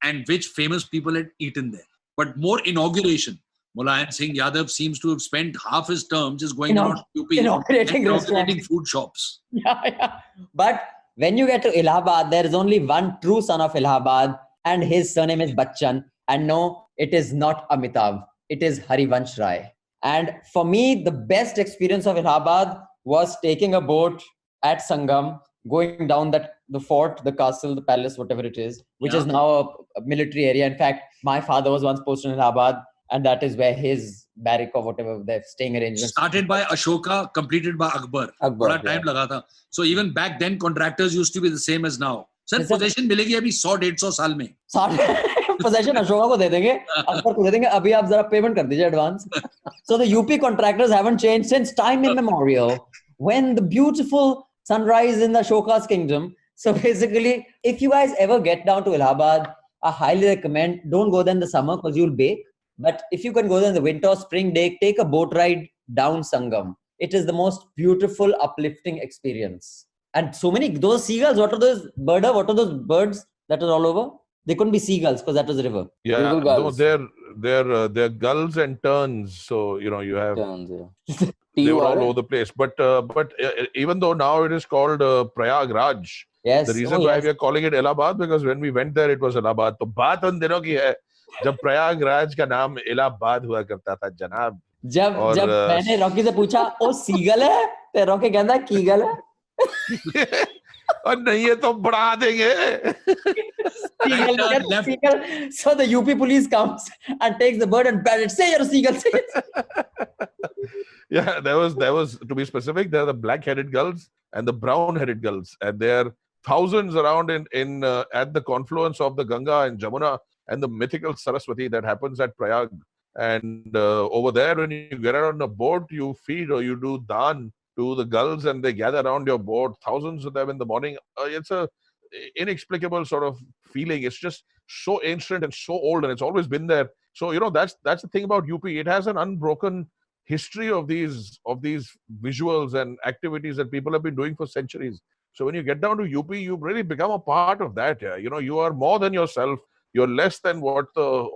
and which famous people had eaten there. But more inauguration. Mulayam Singh Yadav seems to have spent half his term just going around UP inaugurating food shops. Yeah. But when you get to Allahabad, there is only one true son of Allahabad, and his surname is Bachchan. And no, it is not Amitabh. It is Harivansh Rai. And for me, the best experience of Allahabad was taking a boat at Sangam, going down the fort, the castle, the palace, whatever it is, which is now a military area. In fact, my father was once posted in Allahabad, and that is where his barrack or whatever their staying arrangements. Started by Ashoka, completed by Akbar. Time laga tha. So even back then, contractors used to be the same as now. Sir, possession मिलेगी अभी 100-150 साल में. Possession Ashoka को दे देंगे, अकबर को दे देंगे. अभी आप जरा payment कर दीजिए advance. So the UP contractors haven't changed since time immemorial. When the beautiful sunrise in the Ashoka's kingdom, So basically, if you guys ever get down to Allahabad, I highly recommend, don't go there in the summer because you'll bake. But if you can go there in the winter or spring day, take a boat ride down Sangam. It is the most beautiful, uplifting experience. And so many, those seagulls, what are those birds that are all over? They couldn't be seagulls because that was a river. Yeah, Little no, gulls. they're gulls and terns. So you have Turns, yeah. they were all TUR. over the place. But even though now it is called Prayagraj, Yes. the reason why we are calling it Allahabad because when we went there it was Allahabad. तो बात उन दिनों की है जब प्रयागराज का नाम इलाहाबाद हुआ करता था जनाब. जब मैंने रॉकी से पूछा ओ सीगल है तो रॉकी कहता कीगल है. और नहीं है तो बढ़ा देंगे. Seagull. So the UP police comes and takes the bird and bats it. Say you're a seagull. Say it. Yeah, there was to be specific. There are the black-headed gulls and the brown-headed gulls, and there are thousands around in at the confluence of the Ganga and Jamuna and the mythical Saraswati that happens at Prayag. And over there, when you get on a boat, you feed or you do daan to the gulls, and they gather around your boat. Thousands of them in the morning. It's a inexplicable sort of feeling. It's just so ancient and so old, and it's always been there. So that's the thing about UP. It has an unbroken history of these visuals and activities that people have been doing for centuries. So when you get down to UP, you really become a part of that. Yeah? You are more than yourself. You're less than what the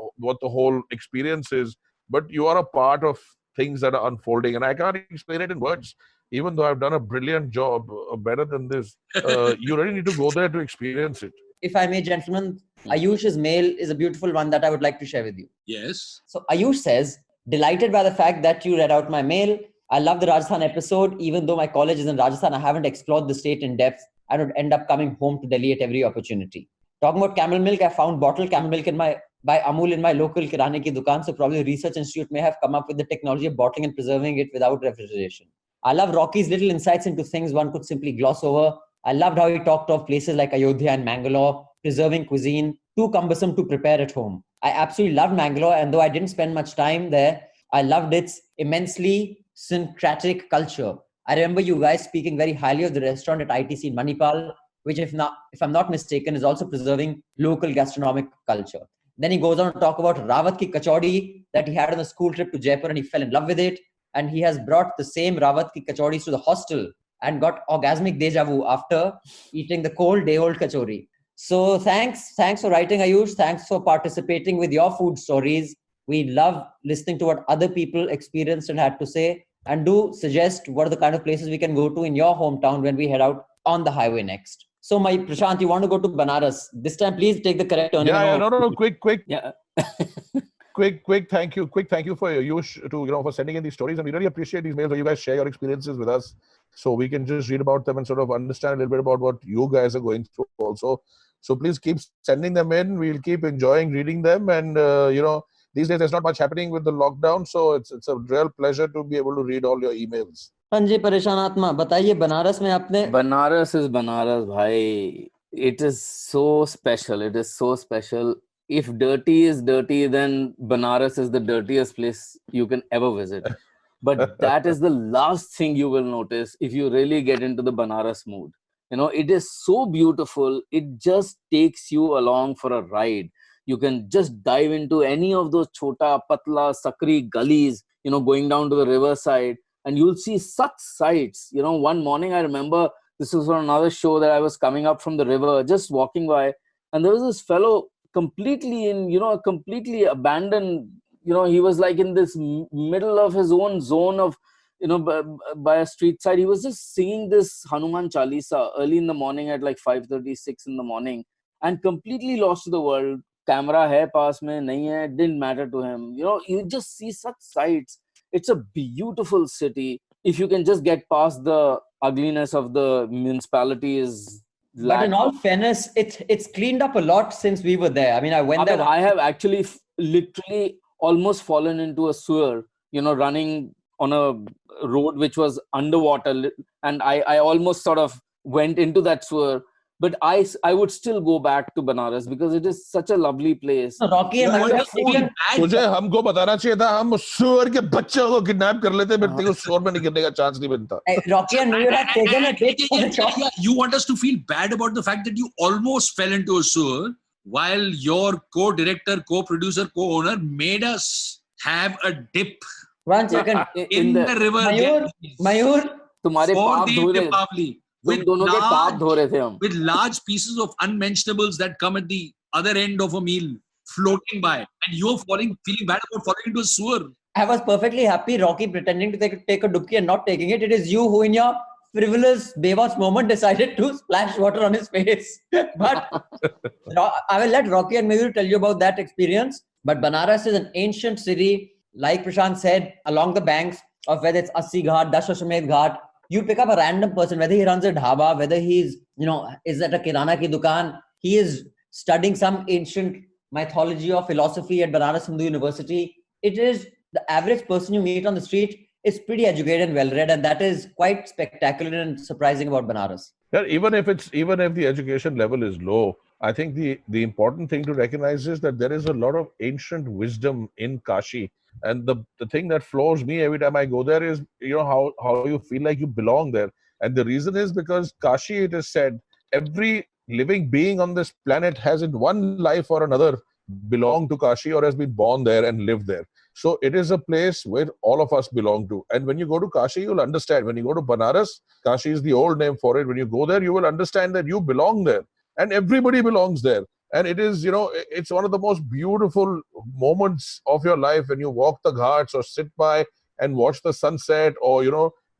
whole experience is, but you are a part of things that are unfolding. And I can't explain it in words. Even though I've done a brilliant job, better than this, you really need to go there to experience it. If I may, gentlemen, Ayush's mail is a beautiful one that I would like to share with you. Yes. So Ayush says, delighted by the fact that you read out my mail. I love the Rajasthan episode. Even though my college is in Rajasthan, I haven't explored the state in depth. I would end up coming home to Delhi at every opportunity. Talking about camel milk, I found bottled camel milk by Amul in my local kirane ki dukaan. So probably Research Institute may have come up with the technology of bottling and preserving it without refrigeration. I love Rocky's little insights into things one could simply gloss over. I loved how he talked of places like Ayodhya and Mangalore, preserving cuisine, too cumbersome to prepare at home. I absolutely loved Mangalore, and though I didn't spend much time there, I loved its immensely syncretic culture. I remember you guys speaking very highly of the restaurant at ITC in Manipal, which if I'm not mistaken, is also preserving local gastronomic culture. Then he goes on to talk about Rawat ki kachori that he had on a school trip to Jaipur, and he fell in love with it. And he has brought the same Rawat ki kachoris to the hostel and got orgasmic deja vu after eating the cold day-old kachori. So thanks for writing, Ayush. Thanks for participating with your food stories. We love listening to what other people experienced and had to say. And do suggest what are the kind of places we can go to in your hometown when we head out on the highway next. So my Prashant, you want to go to Banaras. This time, please take the correct turn. No. Quick. Yeah. Quick thank you for Ayush for sending in these stories, and we really appreciate these mails where you guys share your experiences with us, so we can just read about them and sort of understand a little bit about what you guys are going through also. So please keep sending them in. We'll keep enjoying reading them, and these days there's not much happening with the lockdown, so it's a real pleasure to be able to read all your emails. Sanjay Pareshan Atma, बताइए बनारस में आपने. Banaras is Banaras, bhai. It is so special. It is so special. If dirty is dirty, then Banaras is the dirtiest place you can ever visit. But that is the last thing you will notice if you really get into the Banaras mood. It is so beautiful. It just takes you along for a ride. You can just dive into any of those chota, patla, sakri gullies, going down to the riverside, and you'll see such sights. One morning I remember, this was on another show that I was coming up from the river, just walking by, and there was this fellow completely completely abandoned. He was like in this middle of his own zone of, by a street side. He was just singing this Hanuman Chalisa early in the morning at like 5:36 in the morning, and completely lost to the world. Camera hai paas mein, nahi hai, didn't matter to him. You just see such sights. It's a beautiful city. If you can just get past the ugliness of the municipality is. But in all fairness, it's cleaned up a lot since we were there. I mean, I went there. I have actually literally almost fallen into a sewer, running on a road which was underwater. And I almost sort of went into that sewer. but I would still go back to Banaras because it is such a lovely place. So Rocky and You Mayur want have to feel taken, bad. तुझे हमको बताना चाहिए था, हम सुअर के बच्चों को किडनैप कर लेते, but तेरे को सुअर में नहीं करने का चांस नहीं बनता. Rocky and Mayur have taken a dip for the top. Yeah, you want us to feel bad about the fact that you almost fell into a sewer while your co-director, co-producer, co-owner made us have a dip 1 second. in the river Mayur, तुम्हारे for पाप धो the रहे, Deepavali तुम with दोनों के पाप धो रहे थे हम. with large pieces of unmentionables that come at the other end of a meal floating by, and you're feeling bad about falling into a sewer. I was perfectly happy Rocky pretending to take a dubki and not taking it. It is you who in your frivolous Bewas moment decided to splash water on his face. But I will let Rocky and Mayur tell you about that experience. But Banaras is an ancient city, like Prashant said, along the banks of whether it's Assi Ghat, Dashwamedh Ghat. You pick up a random person, whether he runs a dhaba, whether he's, is at a kirana ki dukan, he is studying some ancient mythology or philosophy at Banaras Hindu University. It is the average person you meet on the street is pretty educated and well-read, and that is quite spectacular and surprising about Banaras. Yeah, even if the education level is low, I think the important thing to recognize is that there is a lot of ancient wisdom in Kashi. And the thing that floors me every time I go there is, how you feel like you belong there. And the reason is because Kashi, it is said, every living being on this planet has in one life or another belonged to Kashi or has been born there and lived there. So it is a place where all of us belong to. And when you go to Kashi, you'll understand. When you go to Banaras, Kashi is the old name for it. When you go there, you will understand that you belong there. And everybody belongs there. And it is, it's one of the most beautiful moments of your life when you walk the ghats or sit by and watch the sunset, or,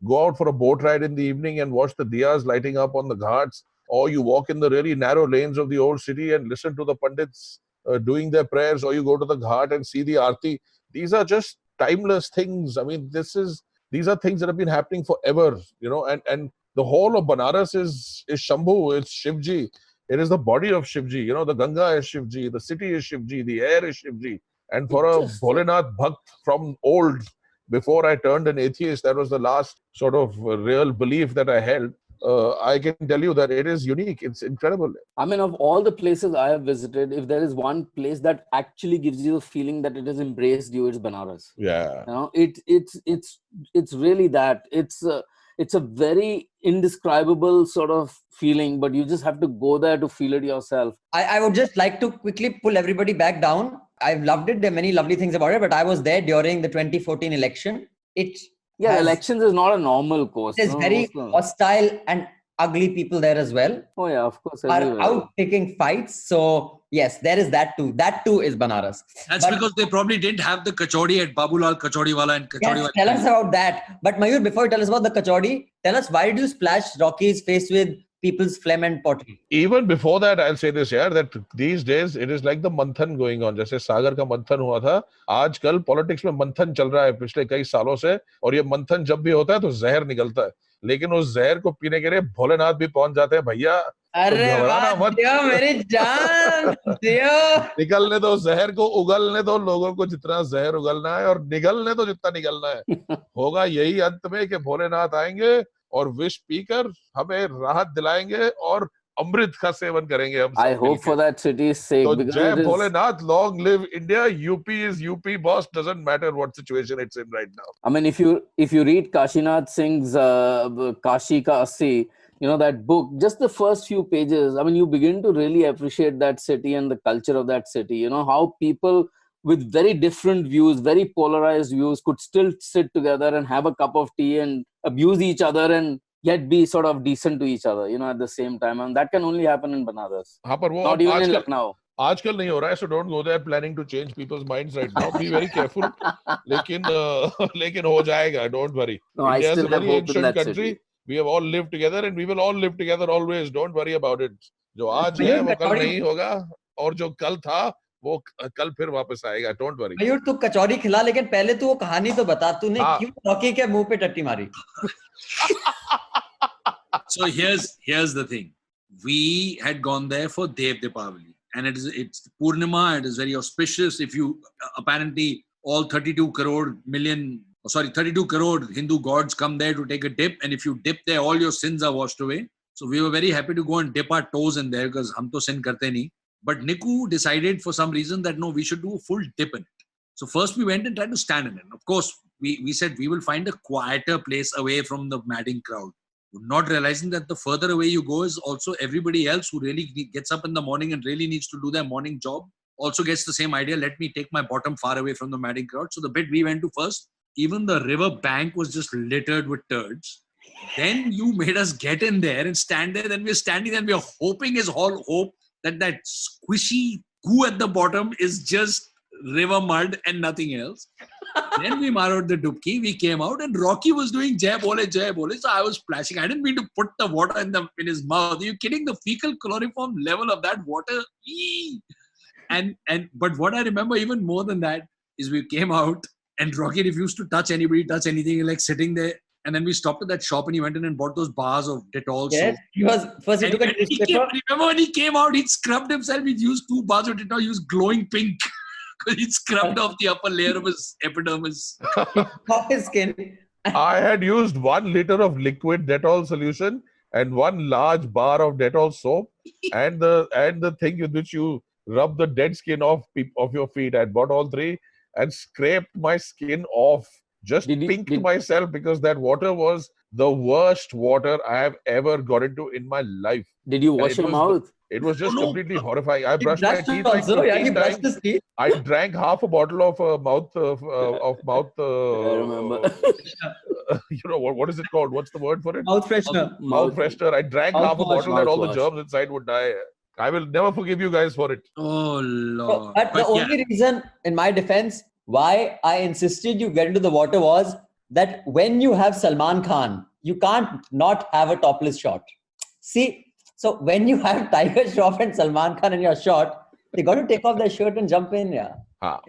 go out for a boat ride in the evening and watch the diyas lighting up on the ghats, or you walk in the really narrow lanes of the old city and listen to the pandits doing their prayers, or you go to the ghat and see the aarti. These are just timeless things. I mean, these are things that have been happening forever, and the whole of Banaras is Shambhu, it's Shivji. It is the body of Shivji. The Ganga is Shivji, the city is Shivji, the air is Shivji. And for a Bholenath Bhakt from old, before I turned an atheist, that was the last sort of real belief that I held. I can tell you that it is unique. It's incredible. I mean, of all the places I have visited, if there is one place that actually gives you the feeling that it has embraced you, it's Banaras. Yeah. It's really that. It's a very indescribable sort of feeling, but you just have to go there to feel it yourself. I would just like to quickly pull everybody back down. I've loved it. There are many lovely things about it, but I was there during the 2014 election. Elections is not a normal course. There's very hostile and ugly people there as well. Oh yeah, of course. Are out picking fights. So yes, there is that too. That too is Banaras. That's because they probably didn't have the kachori at Babulal Kachoriwala and Kachoriwala. Yes, tell us about that. But Mayur, before you tell us about the kachori, tell us, why did you splash Rocky's face with people's phlegm and pottery? Even before that, I'll say this, that these days it is like the manthan going on. जैसे सागर का मंथन हुआ था, आजकल politics में मंथन चल रहा है पिछले कई सालों से, और ये मंथन जब भी होता है तो जहर निकलता है, लेकिन उस जहर को पीने के लिए भोलेनाथ भी पहुंच जाते हैं. भैया अरे वाह, मेरी जान, निकलने दो जहर को, उगलने दो लोगों को जितना जहर उगलना है, और निगलने दो जितना निगलना है. होगा यही अंत में कि भोलेनाथ आएंगे और विष पीकर हमें राहत दिलाएंगे और अमृत का सेवन करेंगे हम. I hope for that city's sake. So Jai Bholenath, long live India. UP is UP, boss. Doesn't matter what situation it's in right now. I mean, if you read Kashinath Singh's Kashi Ka Assi, that book, just the first few pages, I mean, you begin to really appreciate that city and the culture of that city. How people with very different views, very polarized views, could still sit together and have a cup of tea and abuse each other and yet be sort of decent to each other, at the same time. And that can only happen in Banaras. Not even in Lucknow. आजकल नहीं हो रहा है, so don't go there planning to change people's minds right now. Be very careful. लेकिन हो जाएगा, don't worry. No, India is a very ancient country. City. We have all lived together and we will all live together always. Don't worry about it. जो आज है वो कल नहीं होगा, और जो कल था वो कल फिर वापस आएगा. Don't worry. मयूर, तू कचौरी खिला, लेकिन पहले तू वो कहानी तो बता, तूने क्यों रॉकी के मुंह पे टट्टी मारी? So here's the thing. We had gone there for Dev Deepavali, and it's Purnima. It is very auspicious. If you apparently all 32 crore Hindu gods come there to take a dip, and if you dip there, all your sins are washed away. So we were very happy to go and dip our toes in there because hum to sin karte nahi. But Niku decided for some reason that no, we should do a full dip in it. So first we went and tried to stand in it. Of course, we said we will find a quieter place away from the madding crowd. Not realizing that the further away you go is also everybody else who really gets up in the morning and really needs to do their morning job also gets the same idea. Let me take my bottom far away from the madding crowd. So the bit we went to first, even the river bank was just littered with turds. Then you made us get in there and stand there. Then we're standing there and we're hoping is all hope that squishy goo at the bottom is just river mud and nothing else. Then we marred the dubki. We came out and Rocky was doing jai bole, jai bole. So I was splashing. I didn't mean to put the water in his mouth. Are you kidding? The fecal chloroform level of that water. Eee! But what I remember even more than that is we came out and Rocky refused to touch anybody, touch anything, like sitting there. And then we stopped at that shop and he went in and bought those bars of Dettol. Yes, he was first. He took a newspaper. Remember when he came out, he'd scrubbed himself. He'd used 2 bars of Dettol. He was glowing pink because he'd scrubbed off the upper layer of his epidermis. Off his skin. I had used 1 liter of liquid Dettol solution and 1 large bar of Dettol soap, and the thing with which you rub the dead skin off your feet. I bought all 3 and scraped my skin off. Just pinked myself because that water was the worst water I have ever got into in my life. Did you wash your mouth? It was just completely horrifying. I brushed my teeth also, like yeah, he 15 brushed times. his teeth. I drank half a bottle of mouth. I remember. You know what is it called? What's the word for it? Mouth freshener. Mouth freshener. I drank Mouthwash. half a bottle that all the Mouthwash. germs inside would die. I will never forgive you guys for it. Oh, Lord. But the only reason, in my defense, why I insisted you get into the water was that when you have Salman Khan, you can't not have a topless shot. See, so when you have Tiger Shroff and Salman Khan in your shot, they got to take off their shirt and jump in. Yeah.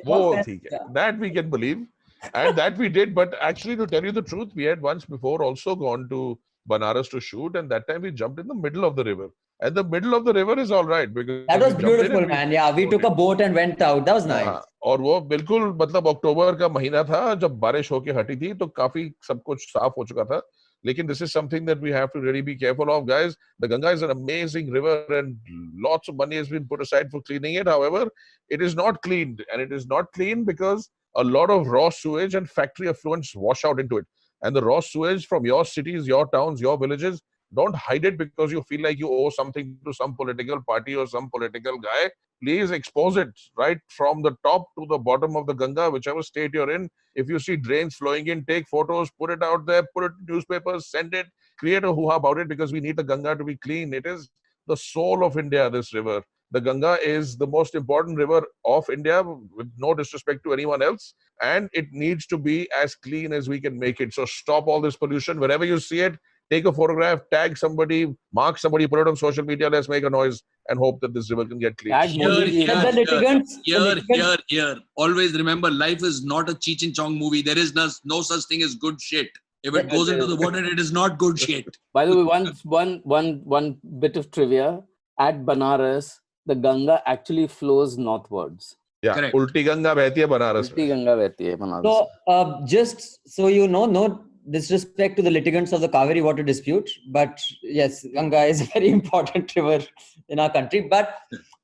Wo fair, theek hai. yeah. That we can believe. And that we did. But actually, to tell you the truth, we had once before also gone to Banaras to shoot. And that time we jumped in the middle of the river. And the middle of the river is all right. Because That was we jumped in beautiful, and man. Yeah, we took a boat and went out. That was nice. हाँ, और वो बिल्कुल मतलब अक्टूबर का महीना था जब बारिश होके हटी थी तो काफी सब कुछ साफ हो चुका था लेकिन this is something that we have to really be careful of, guys. The Ganga is an amazing river and lots of money has been put aside for cleaning it. However, it is not cleaned, and it is not clean because a lot of raw sewage and factory effluents wash out into it. And the raw sewage from your cities, your towns, your villages, don't hide it because you feel like you owe something to some political party or some political guy. Please expose it right from the top to the bottom of the Ganga, whichever state you're in. If you see drains flowing in, take photos, put it out there, put it in newspapers, send it, create a hoo-ha about it because we need the Ganga to be clean. It is the soul of India, this river. The Ganga is the most important river of India, with no disrespect to anyone else. And it needs to be as clean as we can make it. So stop all this pollution. Wherever you see it, take a photograph, tag somebody, mark somebody, put it on social media. Let's make a noise and hope that this river can get clean. Tag Modi. Here. Always remember, life is not a Cheech and Chong movie. There is no such thing as good shit. If it goes into the water, it is not good shit. By the way, one bit of trivia. At Banaras, the Ganga actually flows northwards. Yeah, Correct. Ulti Ganga behti hai Banaras Ulti mein. Ganga vehti hai Banaras. So, just so you know, no disrespect to the litigants of the Kaveri water dispute, but yes, Ganga is a very important river in our country. But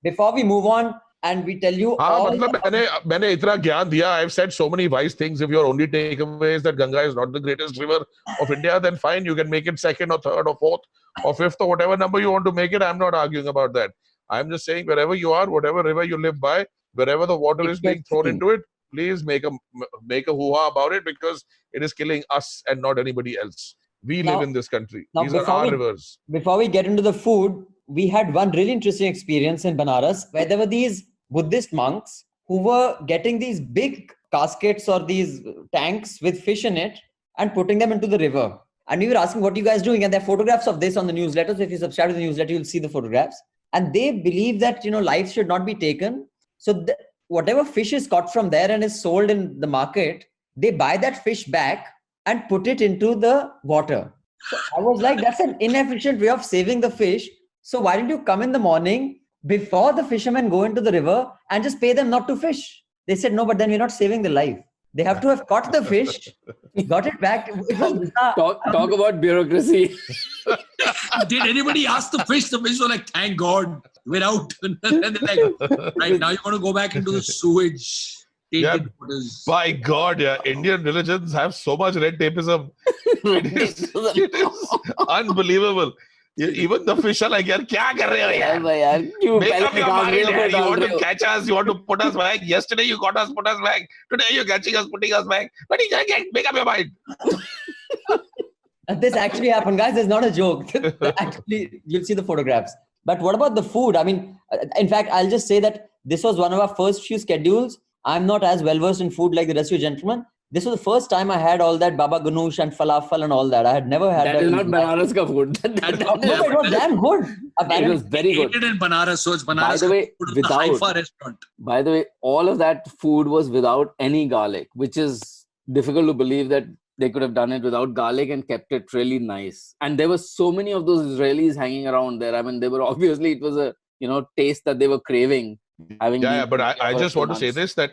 before we move on and we tell you हाँ मतलब मैंने इतना ज्ञान दिया. I've said so many wise things. If your only takeaway is that Ganga is not the greatest river of India, then fine, you can make it second or third or fourth or fifth or whatever number you want to make it. I'm not arguing about that. I'm just saying wherever you are, whatever river you live by, wherever the water is being thrown into it, please make a hoo-ha about it because it is killing us and not anybody else. We live in this country. These are our rivers. Before we get into the food, we had one really interesting experience in Banaras where there were these Buddhist monks who were getting these big caskets or these tanks with fish in it and putting them into the river. And we were asking, what are you guys doing? And there are photographs of this on the newsletter. So if you subscribe to the newsletter, you'll see the photographs. And they believe that, life should not be taken. So whatever fish is caught from there and is sold in the market, they buy that fish back and put it into the water. So I was like, that's an inefficient way of saving the fish. So why don't you come in the morning before the fishermen go into the river and just pay them not to fish? They said, no, but then we're not saving the life. They have to have caught the fish, got it back. It was bizarre. Talk about bureaucracy. Did anybody ask the fish? The fish was like, thank God, we're out. And they're like, right now you want to go back into the sewage. Yeah, Waters. by God, yeah, Indian religions have so much red tapeism. It is unbelievable. Even the fish are like, yaar, kya kar rahe ho, yaar? यार क्यों Make पहले up your निकाल mind, रहे हो, yaar. फिर You डाल want रहे to हो? catch us, you want to put us back. Yesterday you got us, put us back. Today you're catching us, putting us back. But you can't make up your mind. This actually happened, guys. It's not a joke. Actually, you'll see the photographs. But what about the food? I mean, in fact, I'll just say that this was one of our first few schedules. I'm not as well versed in food like the rest of you gentlemen. This was the first time I had all that baba ganoush and falafel and all that. I had never had that. That is not Banaras ka food. No, but it was damn good. It was very Ate good. it in Banaras, so it's Banaras. By the way, food in the Haifa without, restaurant. by the way, all of that food was without any garlic, which is difficult to believe that they could have done it without garlic and kept it really nice. And there were so many of those Israelis hanging around there. I mean, they were obviously, it was a, taste that they were craving. Yeah, but I for just a want to few say months. this, that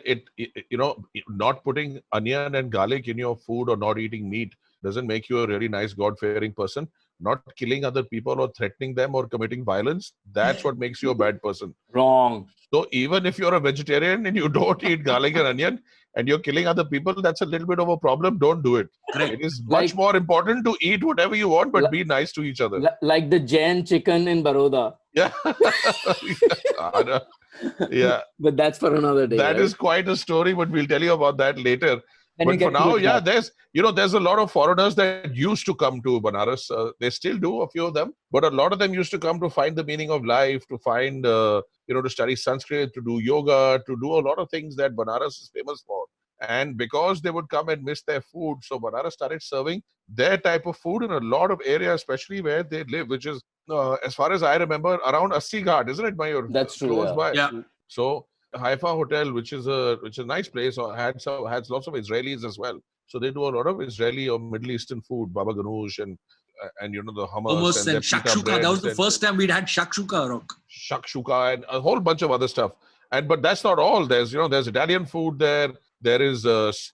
not putting onion and garlic in your food or not eating meat doesn't make you a really nice God-fearing person. Not killing other people or threatening them or committing violence, that's what makes you a bad person. Wrong. So even if you're a vegetarian and you don't eat garlic and onion and you're killing other people, that's a little bit of a problem. Don't do it. Correct. It is much Like- more important to eat whatever you want, but be nice to each other. Like the Jain chicken in Baroda. Yeah. Yeah. But that's for another day. That right? is quite a story, but we'll tell you about that later. When we But for get to now, it, yeah, there's a lot of foreigners that used to come to Banaras. They still do, a few of them, but a lot of them used to come to find the meaning of life, to find, to study Sanskrit, to do yoga, to do a lot of things that Banaras is famous for. And because they would come and miss their food, so Banaras started serving their type of food in a lot of areas, especially where they live, which is, as far as I remember, around Assi Ghat, isn't it, Mayur? That's true, Close yeah. by. Yeah. So Haifa Hotel, which is a nice place, has lots of Israelis as well. So they do a lot of Israeli or Middle Eastern food, baba ganoush and the Hummus their and pita shakshuka. That was the breads first time we'd had shakshuka, Rock. shakshuka and a whole bunch of other stuff. But that's not all. There's Italian food there. There is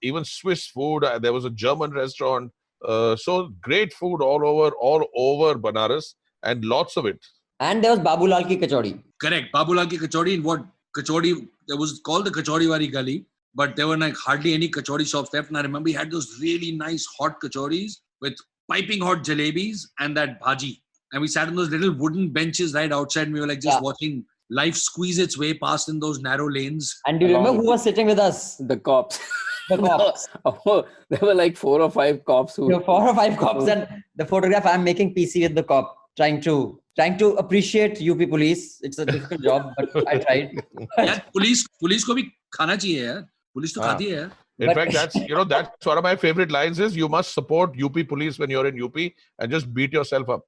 even Swiss food. There was a German restaurant. So great food all over Banaras, and lots of it. And there was Babulal ki kachori. Correct. Babulal ki kachori. In what kachori? It was called the Kachori Wari Gali, but there were like hardly any kachori shops left. And I remember he had those really nice hot kachoris with piping hot jalebis and that bhaji. And we sat on those little wooden benches right outside, and we were like just watching life squeeze its way past in those narrow lanes. And do you remember who was sitting with us? The cops. The cops. Oh, there were like 4 or 5 cops who. There were 4 or 5 cops, and the photograph I'm making PC with the cop, trying to appreciate UP police. It's a difficult job, but I tried. यार police को भी खाना चाहिए यार. Police तो खाती है यार. In fact, that's one of my favorite lines is you must support UP police when you're in UP and just beat yourself up.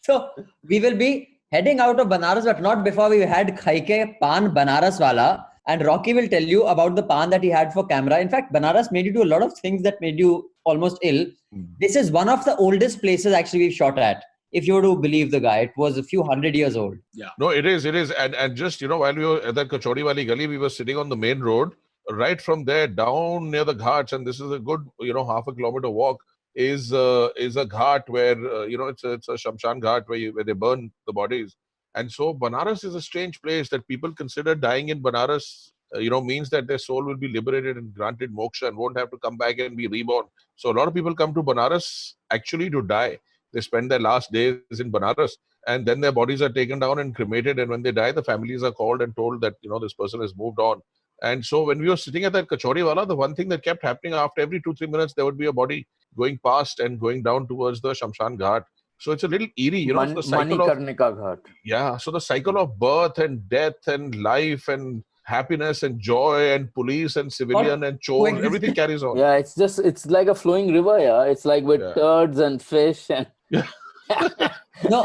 So we will be heading out of Banaras, but not before we had Khaike Pan Banaras Wala. And Rocky will tell you about the pan that he had for camera. In fact, Banaras made you do a lot of things that made you almost ill. This is one of the oldest places actually we've shot at. If you were to believe the guy, it was a few 100 years old. Yeah. No, it is. And just, while we were at that Kachori Wali Gali, we were sitting on the main road. Right from there down near the ghats, and this is a good, half a kilometer walk, is a ghat where, it's a Shamshan Ghat where they burn the bodies. And so Banaras is a strange place that people consider dying in Banaras, means that their soul will be liberated and granted moksha and won't have to come back and be reborn. So a lot of people come to Banaras actually to die. They spend their last days in Banaras, and then their bodies are taken down and cremated. And when they die, the families are called and told that, this person has moved on. And so when we were sitting at that Kachori Wala, the one thing that kept happening after every 2-3 minutes, there would be a body going past and going down towards the Shamshan Ghat. So it's a little eerie, the cycle of Manikarnika Ghat. Yeah, so the cycle of birth and death and life and happiness and joy and police and civilian and chore, everything carries on. Yeah, it's like a flowing river. Yeah, it's like with turds and fish and No,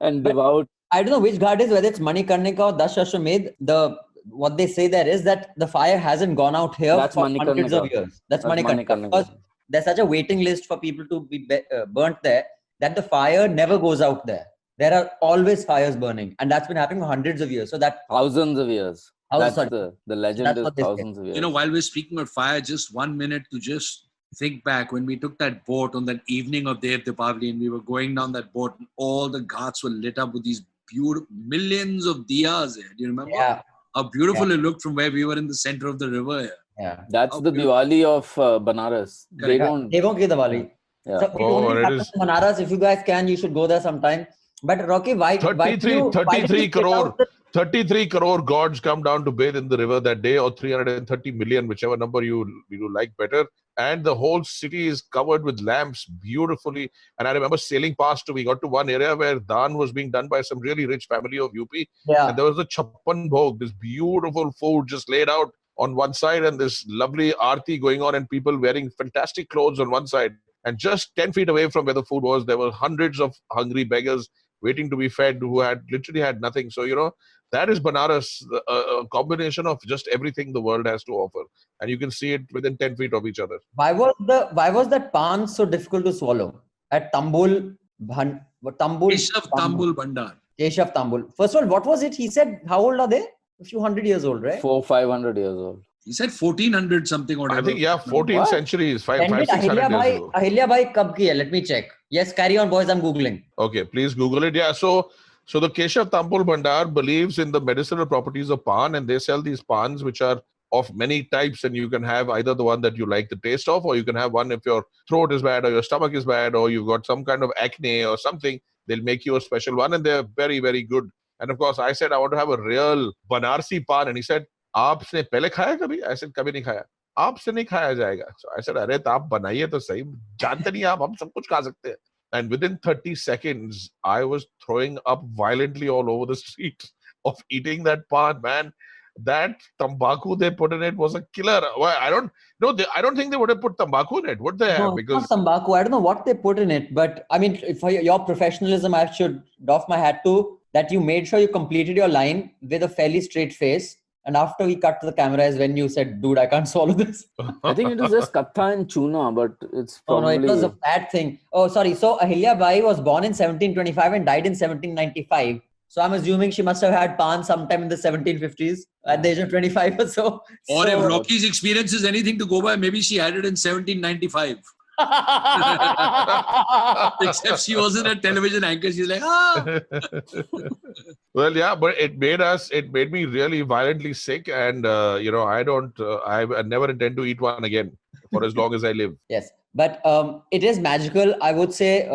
and devout. I don't know which ghat is, whether it's Manikarnika or Dashashwamedh. What they say there is that the fire hasn't gone out here for hundreds of years. That's Manikarnika. Because there's such a waiting list for people to be burnt there that the fire never goes out there. There are always fires burning, and that's been happening for hundreds of years. So that thousands of years. That's the legend is thousands of years. While we're speaking about fire, just 1 minute to just think back when we took that boat on that evening of Dev Deepavali and we were going down that boat and all the ghats were lit up with these beautiful millions of diyas here. Do you remember? Yeah. How beautiful it looked from where we were in the center of the river here. Yeah. That's Oh, the beautiful. Diwali of Banaras. They Correct. don't. Devon ki Diwali. Yeah. So it Oh, only it happens is- in Banaras. If you guys can, you should go there sometime. But Rocky, why? 33 crore. 33 crore gods come down to bathe in the river that day, or 330 million, whichever number you like better. And the whole city is covered with lamps beautifully. And I remember sailing past, we got to one area where Dhan was being done by some really rich family of UP. Yeah. And there was a Chappan Bhog, this beautiful food just laid out on one side, and this lovely aarti going on, and people wearing fantastic clothes on one side. And just 10 feet away from where the food was, there were hundreds of hungry beggars waiting to be fed who had literally had nothing. So, that is Banaras, a combination of just everything the world has to offer. And you can see it within 10 feet of each other. Why was that pan so difficult to swallow at Tambul? Keshav Tambul Bandar. Keshav Tambul. First of all, what was it? He said, how old are they? A few hundred years old, right? 400-500 years old. He said 1400 something or whatever. I think, 14th What? centuries, When did 500-600 years ago. Ahilya Bai kab ki hai? Let me check. Yes, carry on, boys. I'm Googling. Okay, please Google it. Yeah, so the Keshav Tambul Bandar believes in the medicinal properties of pan, and they sell these pans which are of many types, and you can have either the one that you like the taste of, or you can have one if your throat is bad or your stomach is bad or you've got some kind of acne or something. They'll make you a special one, and they're very, very good. And of course, I said I want to have a real Banarsi pan, and he said, "Aapne pehle khaya kabhi?" I said, "Kabhi nahi khaya." "Aapse nahi khaya jayega." So I said, "Arey, to aap banaiye to sahi. Jante nahi aap, hum sab kuch kha sakte hain." And within 30 seconds, I was throwing up violently all over the street of eating that pan, man. That tambaku they put in it was a killer. Well, I don't think they would have put tambaku in it, would they have? No, Because it's not Tambaku. I don't know what they put in it, but I mean, for your professionalism, I should doff my hat to that you made sure you completed your line with a fairly straight face. And after we cut to the camera is when you said, dude, I can't swallow this. I think it is just katha and tuna, but it's Oh, no, probably. it was a fat thing. Oh, sorry. So Ahilya Bai was born in 1725 and died in 1795. So I'm assuming she must have had pan sometime in the 1750s at the age of 25 or so. Or So- if Rocky's experience is anything to go by, maybe she had it in 1795. Except she wasn't a television anchor. She's like, Well, yeah, but it made me really violently sick, and I never intend to eat one again for as long as I live. Yes, but it is magical. I would say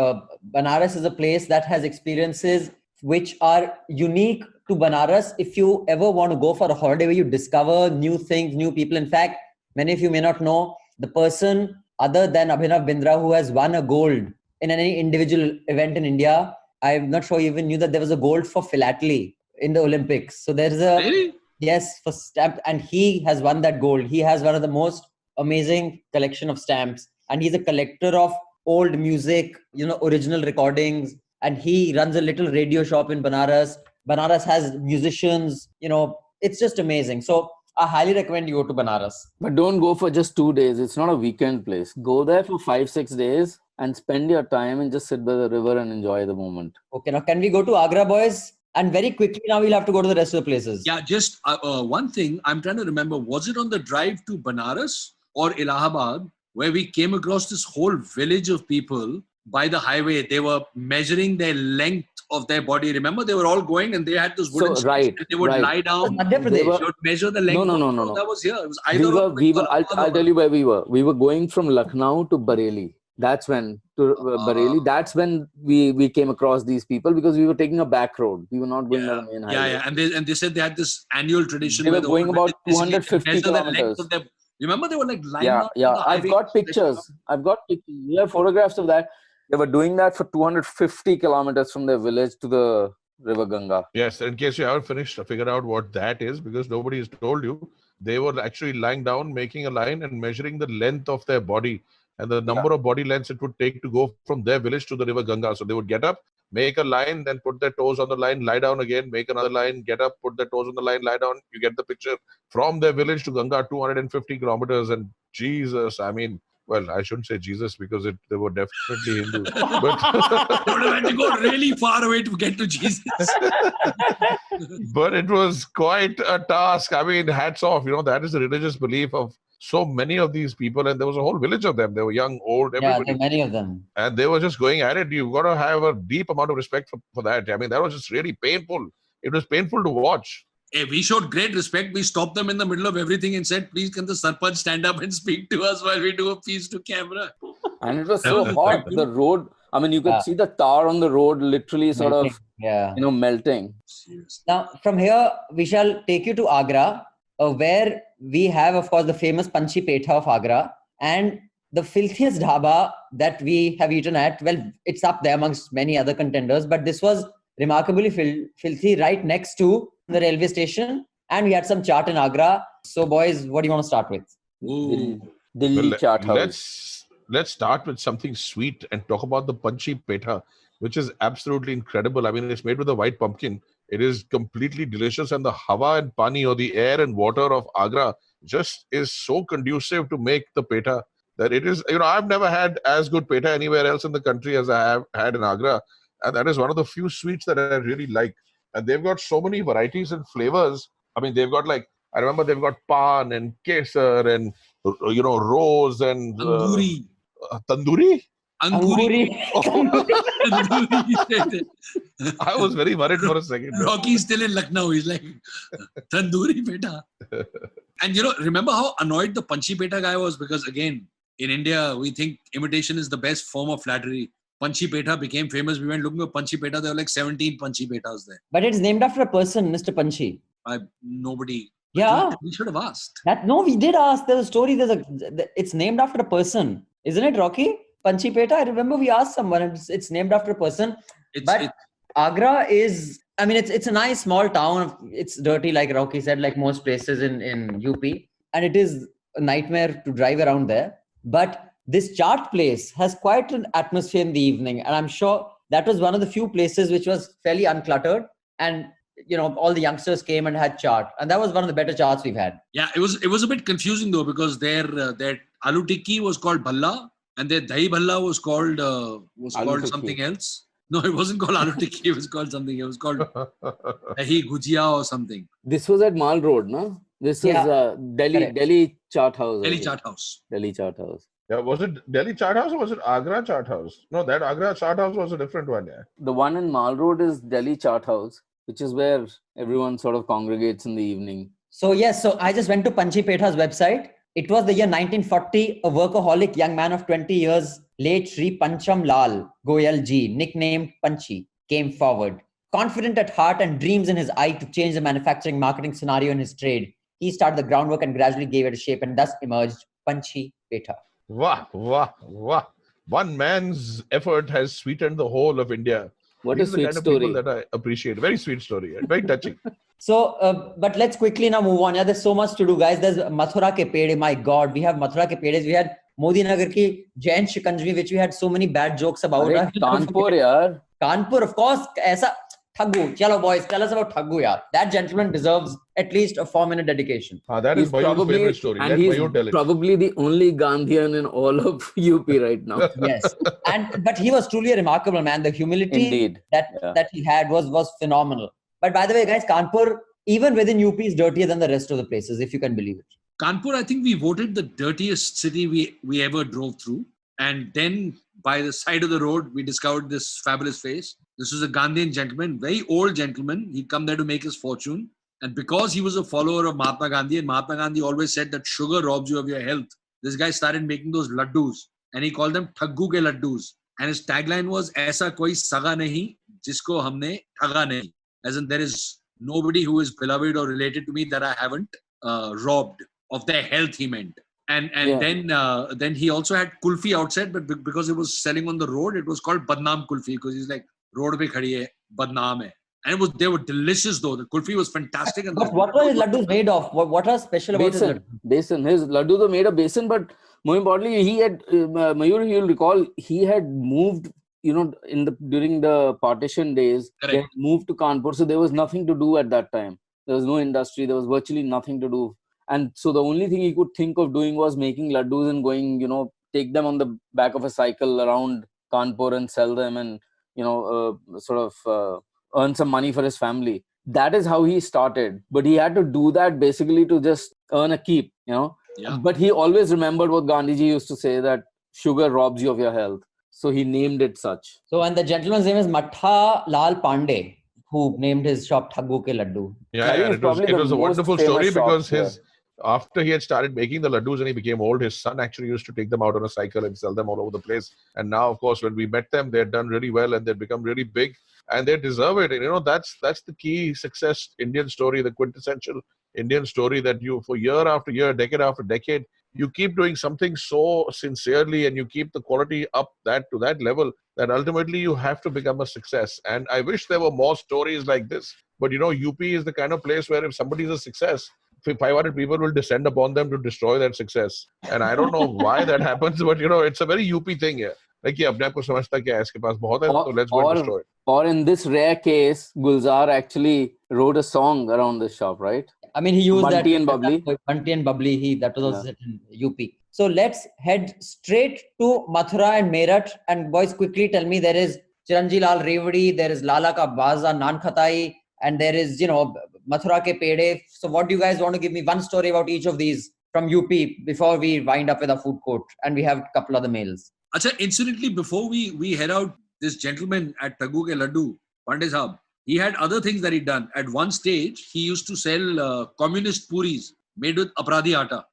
Banaras is a place that has experiences which are unique to Banaras. If you ever want to go for a holiday where you discover new things, new people. In fact, many of you may not know the person other than Abhinav Bindra who has won a gold in any individual event in India. I'm not sure you even knew that there was a gold for philately in the Olympics. So there's a really? yes for stamp, and he has won that gold. He has one of the most amazing collection of stamps, and he's a collector of old music, original recordings, and he runs a little radio shop in Banaras. Banaras has musicians, it's just amazing. So I highly recommend you go to Banaras. But don't go for just 2 days. It's not a weekend place. Go there for 5-6 days and spend your time and just sit by the river and enjoy the moment. Okay, now can we go to Agra, boys? And very quickly now we'll have to go to the rest of the places. Yeah, just one thing I'm trying to remember. Was it on the drive to Banaras or Allahabad where we came across this whole village of people by the highway? They were measuring their length of their body. Remember, they were all going and they had this wooden sticks right, and they would right. lie down. Madhya Pradesh. They were- They would measure the length. No. That was here. It was either I'll tell you where we were. We were going from Lucknow to Bareilly. That's when Bareilly. That's when we came across these people because we were taking a back road. We were not going on the main highway. Yeah. And they said they had this annual tradition. They were where the going whole about village basically 250 measure the length kilometers. of their- Remember, they were like lying Yeah, down on yeah. the I've highway. got pictures. We have photographs of that. They were doing that for 250 kilometers from their village to the River Ganga. Yes, in case you haven't figured out what that is, because nobody has told you, they were actually lying down, making a line and measuring the length of their body and the number of body lengths it would take to go from their village to the River Ganga. So they would get up, make a line, then put their toes on the line, lie down again, make another line, get up, put their toes on the line, lie down. You get the picture. From their village to Ganga, 250 kilometers. And Jesus, I mean, well, I shouldn't say Jesus because they were definitely Hindus. But, They would have had to go really far away to get to Jesus. but it was quite a task. I mean, hats off. That is the religious belief of so many of these people, and there was a whole village of them. They were young, old, Yeah, there everybody. are many of them. And they were just going at it. You've got to have a deep amount of respect for that. I mean, that was just really painful. It was painful to watch. Hey, we showed great respect. We stopped them in the middle of everything and said, please can the Sarpanch stand up and speak to us while we do a piece to camera. And it was That so was hot. quite good. The road, I mean, you could Yeah. see the tar on the road literally sort Melting. of, Yeah. melting. Seriously. Now, from here, we shall take you to Agra, where we have, of course, the famous Panchi Petha of Agra. And the filthiest dhaba that we have eaten at, well, it's up there amongst many other contenders, but this was remarkably filthy right next to the railway station. And we had some chaat in Agra. So, boys, what do you want to start with? Ooh. Delhi Well, Chaat House. let's start with something sweet and talk about the Panchi Petha, which is absolutely incredible. I mean, it's made with a white pumpkin. It is completely delicious, and the hawa and pani, or the air and water of Agra, just is so conducive to make the petha that it is. I've never had as good petha anywhere else in the country as I have had in Agra, and that is one of the few sweets that I really like. And they've got so many varieties and flavors. I mean, they've got I remember they've got pan and kesar and rose and Tandoori. tandoori. Anguri. Anguri. I was very worried for a second. Rocky's still in Lucknow. He's like, Tandoori Peta. And remember how annoyed the Panchi Peta guy was? Because again, in India, we think imitation is the best form of flattery. Panchi Peta became famous. We went looking for Panchi Peta. There were like 17 Panchi Petas there. But it's named after a person, Mr. Panchi. Nobody. Yeah. We should have asked. No, we did ask. There's a story. It's named after a person. Isn't it, Rocky? Panchi Peta. I remember we asked someone. It's named after a person. But Agra is, I mean, it's a nice small town. It's dirty, like Rocky said, like most places in UP. And it is a nightmare to drive around there. But this chaat place has quite an atmosphere in the evening. And I'm sure that was one of the few places which was fairly uncluttered. And, all the youngsters came and had chaat. And that was one of the better chaats we've had. Yeah, it was a bit confusing though, because their aloo tikki was called bhalla and their dahi bhalla was called something else. No, it wasn't called aloo tikki. It was called something. It was called dahi gujia or something. This was at Mall Road, no? This was Delhi Chaat House. Delhi Chaat House. Delhi Chaat House. Yeah, was it Delhi Chaat House or was it Agra Chaat House? No, that Agra Chaat House was a different one, yeah. The one in Mall Road is Delhi Chaat House, which is where everyone sort of congregates in the evening. So I just went to Panchi Petha's website. It was the year 1940. A workaholic young man of 20 years, late Sri Pancham Lal Goyal ji, nicknamed Panchi, came forward. Confident at heart and dreams in his eye to change the manufacturing marketing scenario in his trade, he started the groundwork and gradually gave it a shape, and thus emerged Panchi Petha. Wah, wah, wah. One man's effort has sweetened the whole of India. What These a are the sweet kind of story. people that I appreciate. Very sweet story. Very touching. So, but let's quickly now move on. Yeah, there's so much to do, guys. There's Mathura ke pede. My God, we have Mathura ke pedes. We had Modi Nagar ki Jain Shikanjvi, which we had so many bad jokes about. Arey, Kanpur, yaar. Kanpur, of course. Aisa Thaggu. Chalo, boys, tell us about Thaggu, yaar. That gentleman deserves at least a 4-minute dedication. That is Mayur's favorite story. And Let he's Mayur tell it. probably the only Gandhian in all of UP right now. Yes, but he was truly a remarkable man. The humility Indeed. that he had was phenomenal. But by the way, guys, Kanpur, even within UP, is dirtier than the rest of the places, if you can believe it. Kanpur, I think we voted the dirtiest city we ever drove through. And then by the side of the road, we discovered this fabulous face. This was a Gandhian gentleman, very old gentleman. He'd come there to make his fortune. And because he was a follower of Mahatma Gandhi, and Mahatma Gandhi always said that sugar robs you of your health, this guy started making those laddus. And he called them Thaggu ke laddus. And his tagline was, Aisa koi saga nahi, jisko humne thaga nahi. As in, there is nobody who is beloved or related to me that I haven't robbed of their health, he meant. And then he also had kulfi outside, but because it was selling on the road, it was called Badnaam Kulfi, because he's like, road pe khadi hai, Badnaam hai. And they were delicious though. The kulfi was fantastic. And But what were his laddus made of? What are special about his laddus? Besan. His laddus were made of besan, but more importantly, he had, Mayur, you'll recall, he had moved, during the partition days, Correct. They had moved to Kanpur, so there was nothing to do at that time. There was no industry, there was virtually nothing to do. And so the only thing he could think of doing was making laddus and going, take them on the back of a cycle around Kanpur and sell them and, earn some money for his family. That is how he started. But he had to do that basically to just earn a keep, Yeah. But he always remembered what Gandhiji used to say, that sugar robs you of your health. So he named it such. So, and the gentleman's name is Matha Lal Pandey, who named his shop Thaggu Ke Laddu. Yeah, I think and it's probably it the was a most wonderful famous story shop because here. after he had started making the laddus and he became old, his son actually used to take them out on a cycle and sell them all over the place. And now, of course, when we met them, they had done really well and they'd become really big, and they deserve it. And that's the key success Indian story, the quintessential Indian story, that you, for year after year, decade after decade, you keep doing something so sincerely and you keep the quality up to that level that ultimately you have to become a success. And I wish there were more stories like this. But UP is the kind of place where if somebody is a success, 500 people will descend upon them to destroy that success. And I don't know why that happens, but it's a very UP thing here. Like, ये अपने आप को समझता क्या है, इसके पास बहुत है, so let's go and destroy it. Or in this rare case, Gulzar actually wrote a song around this shop, right? I mean, he used Bunty that. and Bubbly. Bunty and Bubbly. That was also set in UP. So let's head straight to Mathura and Meerut. And boys, quickly tell me, there is Chiranji Lal Revdi, there is Lala Ka Baza Naan Khatai, and there is, Mathura Ke Pede. So what do you guys want to give me one story about each of these from UP before we wind up with a food court? And we have a couple other mails. Acha, incidentally, before we head out, this gentleman at Thaggu Ke Laddu, Pandey Sahab, he had other things that he'd done. At one stage, he used to sell communist puris made with Apradhi Atta.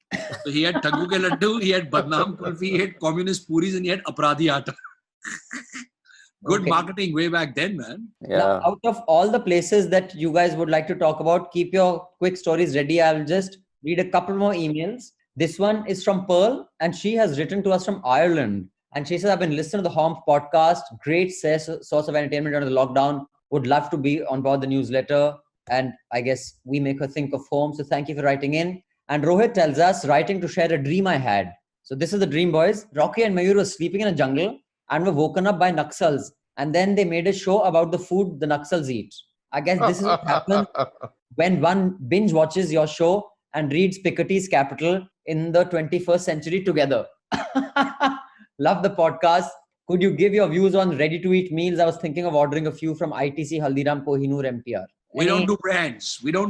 So he had Thaggu Ke Laddu, he had Badnaam Kulfi, he had communist puris, and he had Apradhi Atta. Good marketing way back then, man. Yeah. Now, out of all the places that you guys would like to talk about, keep your quick stories ready. I'll just read a couple more emails. This one is from Pearl, and she has written to us from Ireland. And she says, I've been listening to the Home podcast. Great source of entertainment under the lockdown. Would love to be on board the newsletter. And I guess we make her think of home. So thank you for writing in. And Rohit tells us, writing to share a dream I had. So this is the dream, boys. Rocky and Mayur were sleeping in a jungle and were woken up by Naxals. And then they made a show about the food the Naxals eat. I guess this is what happens when one binge watches your show and reads Piketty's Capital in the 21st century together. Love the podcast. Could you give your views on ready-to-eat meals? I was thinking of ordering a few from ITC, Haldiram, Kohinoor, MTR. We don't do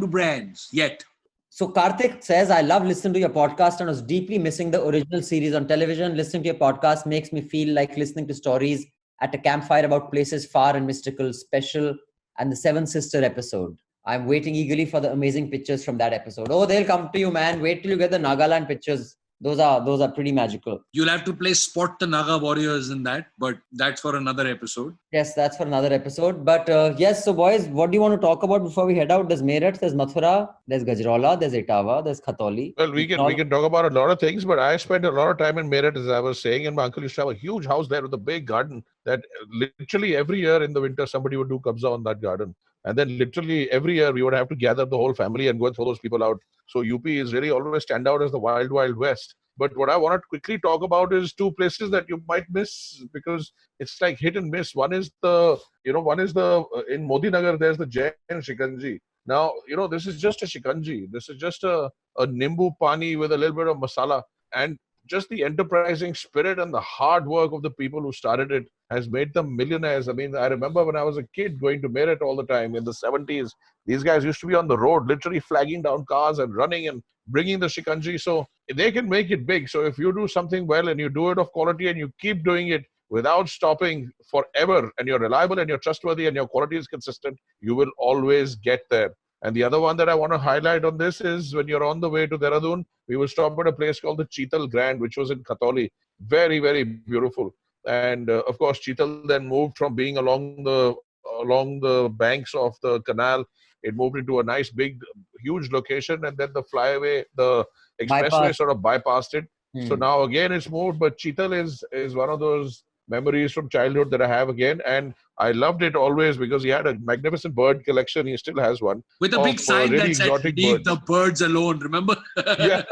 brands yet. So Karthik says, I love listening to your podcast and was deeply missing the original series on television. Listening to your podcast makes me feel like listening to stories at a campfire about places far and mystical, special, and the Seven Sister episode. I'm waiting eagerly for the amazing pictures from that episode. Oh, they'll come to you, man. Wait till you get the Nagaland pictures. Those are pretty magical. You'll have to play Spot the Naga Warriors in that, but that's for another episode. Yes, that's for another episode. But yes, so boys, what do you want to talk about before we head out? There's Meerut, there's Mathura, there's Gajraula, there's Etawa, there's Khatoli. Well, we can talk about a lot of things, but I spent a lot of time in Meerut, as I was saying, and my uncle used to have a huge house there with a big garden that literally every year in the winter somebody would do kabza on that garden. And then literally every year we would have to gather the whole family and go and throw those people out. So UP is really always stand out as the wild, wild west. But what I want to quickly talk about is two places that you might miss because it's like hit and miss. One is in Modi Nagar, there's the Jain Shikanji. Now, this is just a Shikanji. This is just a Nimbu Pani with a little bit of masala. And just the enterprising spirit and the hard work of the people who started it has made them millionaires. I mean, I remember when I was a kid going to Meerut all the time in the 70s. These guys used to be on the road, literally flagging down cars and running and bringing the Shikanji. So they can make it big. So if you do something well and you do it of quality and you keep doing it without stopping forever and you're reliable and you're trustworthy and your quality is consistent, you will always get there. And the other one that I want to highlight on this is when you're on the way to Dehradun, we will stop at a place called the Cheetal Grand, which was in Khatoli. Very, very beautiful. And of course, Cheetal then moved from being along the banks of the canal. It moved into a nice, big, huge location. And then the flyaway, the expressway sort of bypassed it. So now again it's moved. But Cheetal is one of those memories from childhood that I have again. And I loved it always because he had a magnificent bird collection. He still has one. With a big sign really that said, leave the birds alone. Remember? Yeah.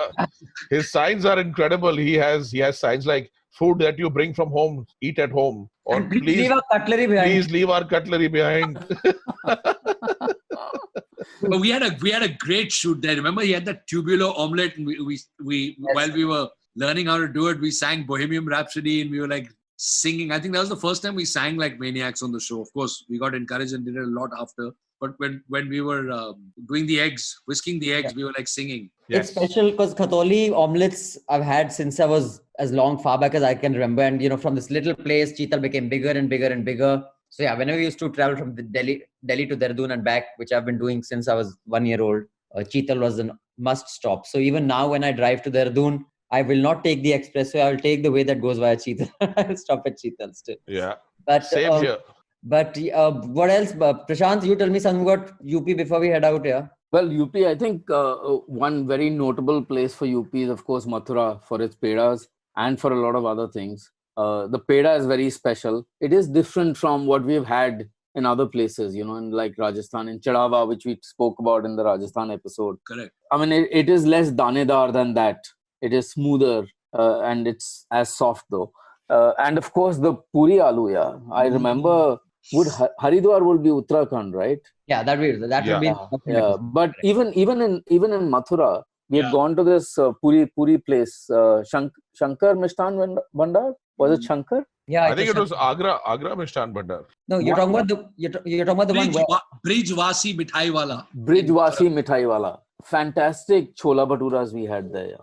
His signs are incredible. He has signs like food that you bring from home, eat at home. Or please leave our cutlery behind. Please leave our cutlery behind. But we had a great shoot there. Remember, he had that tubular omelette, and we while we were learning how to do it, we sang Bohemian Rhapsody, and we were like singing. I think that was the first time we sang like maniacs on the show. Of course, we got encouraged and did it a lot after. but when we were doing the eggs, whisking the eggs, we were like singing. It's special because Khatoli omelets I've had since I was as far back as I can remember. And, from this little place, Cheetal became bigger and bigger and bigger. So yeah, whenever we used to travel from Delhi to Dehradun and back, which I've been doing since I was 1 year old, Cheetal was a must stop. So even now when I drive to Dehradun, I will not take the expressway. I will take the way that goes via Cheetal. I will stop at Cheetal still. Yeah. But, Same here. But what else? Prashant, you tell me something about UP before we head out here. Well, UP, I think one very notable place for UP is, of course, Mathura for its pedas and for a lot of other things. The peda is very special. It is different from what we've had in other places, in like Rajasthan, in Chadawa, which we spoke about in the Rajasthan episode. Correct. I mean, it is less danedar than that. It is smoother and it's as soft though. And of course, the puri aloo, yeah. I remember... Haridwar would be Uttarakhand, right? Yeah, that would be. Yeah, but even in Mathura, we had gone to this puri place, Shankar Mishtan Bhandar. Was it Shankar? Yeah, I think it was Agra Mishtan Bhandar. No, you're talking about the one where Brijwasi Mithai Wala. Brijwasi Mithai Wala. Fantastic chola bhaturas we had there.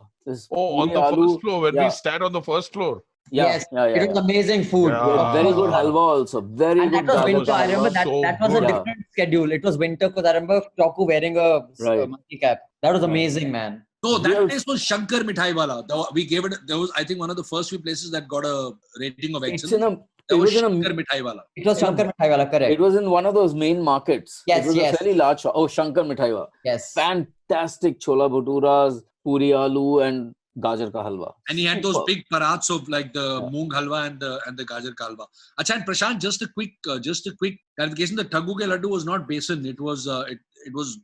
On the first floor when we stand on the first floor. It was amazing food. Yeah. Very good halwa also. Very good. That was winter. I remember that was a good. different schedule. It was winter because I remember Choku wearing a monkey cap. That was amazing, man. No, that place was Shankar Mithai Wala. We gave it. There was, I think, one of the first few places that got a rating of excellence. That was Shankar Mithai Wala. It was Shankar Mithai Wala, correct. It was in one of those main markets. Yes, it was a fairly large shop. Oh, Shankar Mithai Wala. Yes. Fantastic chola bhaturas, puri aloo and gajar ka halwa. And he had those big parats of like the moong halwa and the gajar ka halwa. Acha, and Prashant, just a quick clarification. The Taggu ke laddu was not besan. It was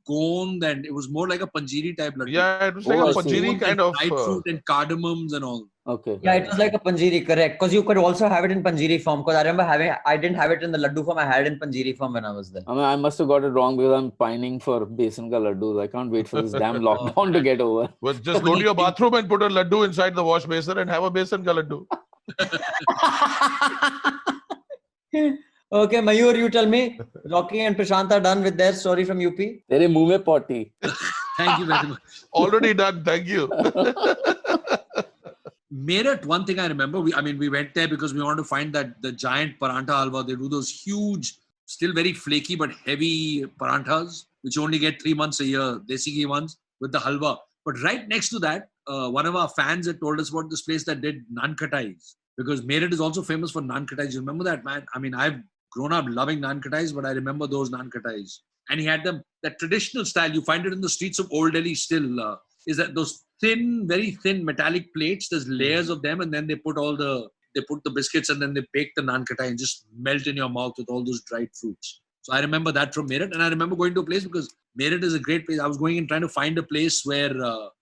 gond and it was more like a panjiri type laddu. Yeah, it was like a panjiri kind of dried fruit and cardamoms and all. Okay. Yeah, it was like a panjiri, correct. Because you could also have it in panjiri form. Because I remember I didn't have it in the laddu form. I had it in panjiri form when I was there. I mean, I must have got it wrong because I'm pining for besan ka laddus. I can't wait for this damn lockdown to get over. Well, just go to your bathroom and put a laddu inside the wash basin and have a besan ka laddu. Okay, Mayur, you tell me. Rocky and Prashant are done with their story from UP. Tere muh mein potty. Thank you very much. Already done. Thank you. Meerut, one thing I remember, we went there because we wanted to find the giant parantha halwa. They do those huge, still very flaky but heavy paranthas, which you only get 3 months a year, desi ghee ones with the halwa. But right next to that, one of our fans had told us about this place that did naan khatais, because Meerut is also famous for naan khatais. You remember that, man? I mean, I've grown up loving naan khatais, but I remember those naan khatais. And he had them, that traditional style, you find it in the streets of Old Delhi still, is that those thin, very thin metallic plates, there's layers of them, and then they put the biscuits and then they bake the naan khatai and just melt in your mouth with all those dried fruits. So I remember that from Meerut, and I remember going to a place because Meerut is a great place. I was going and trying to find a place where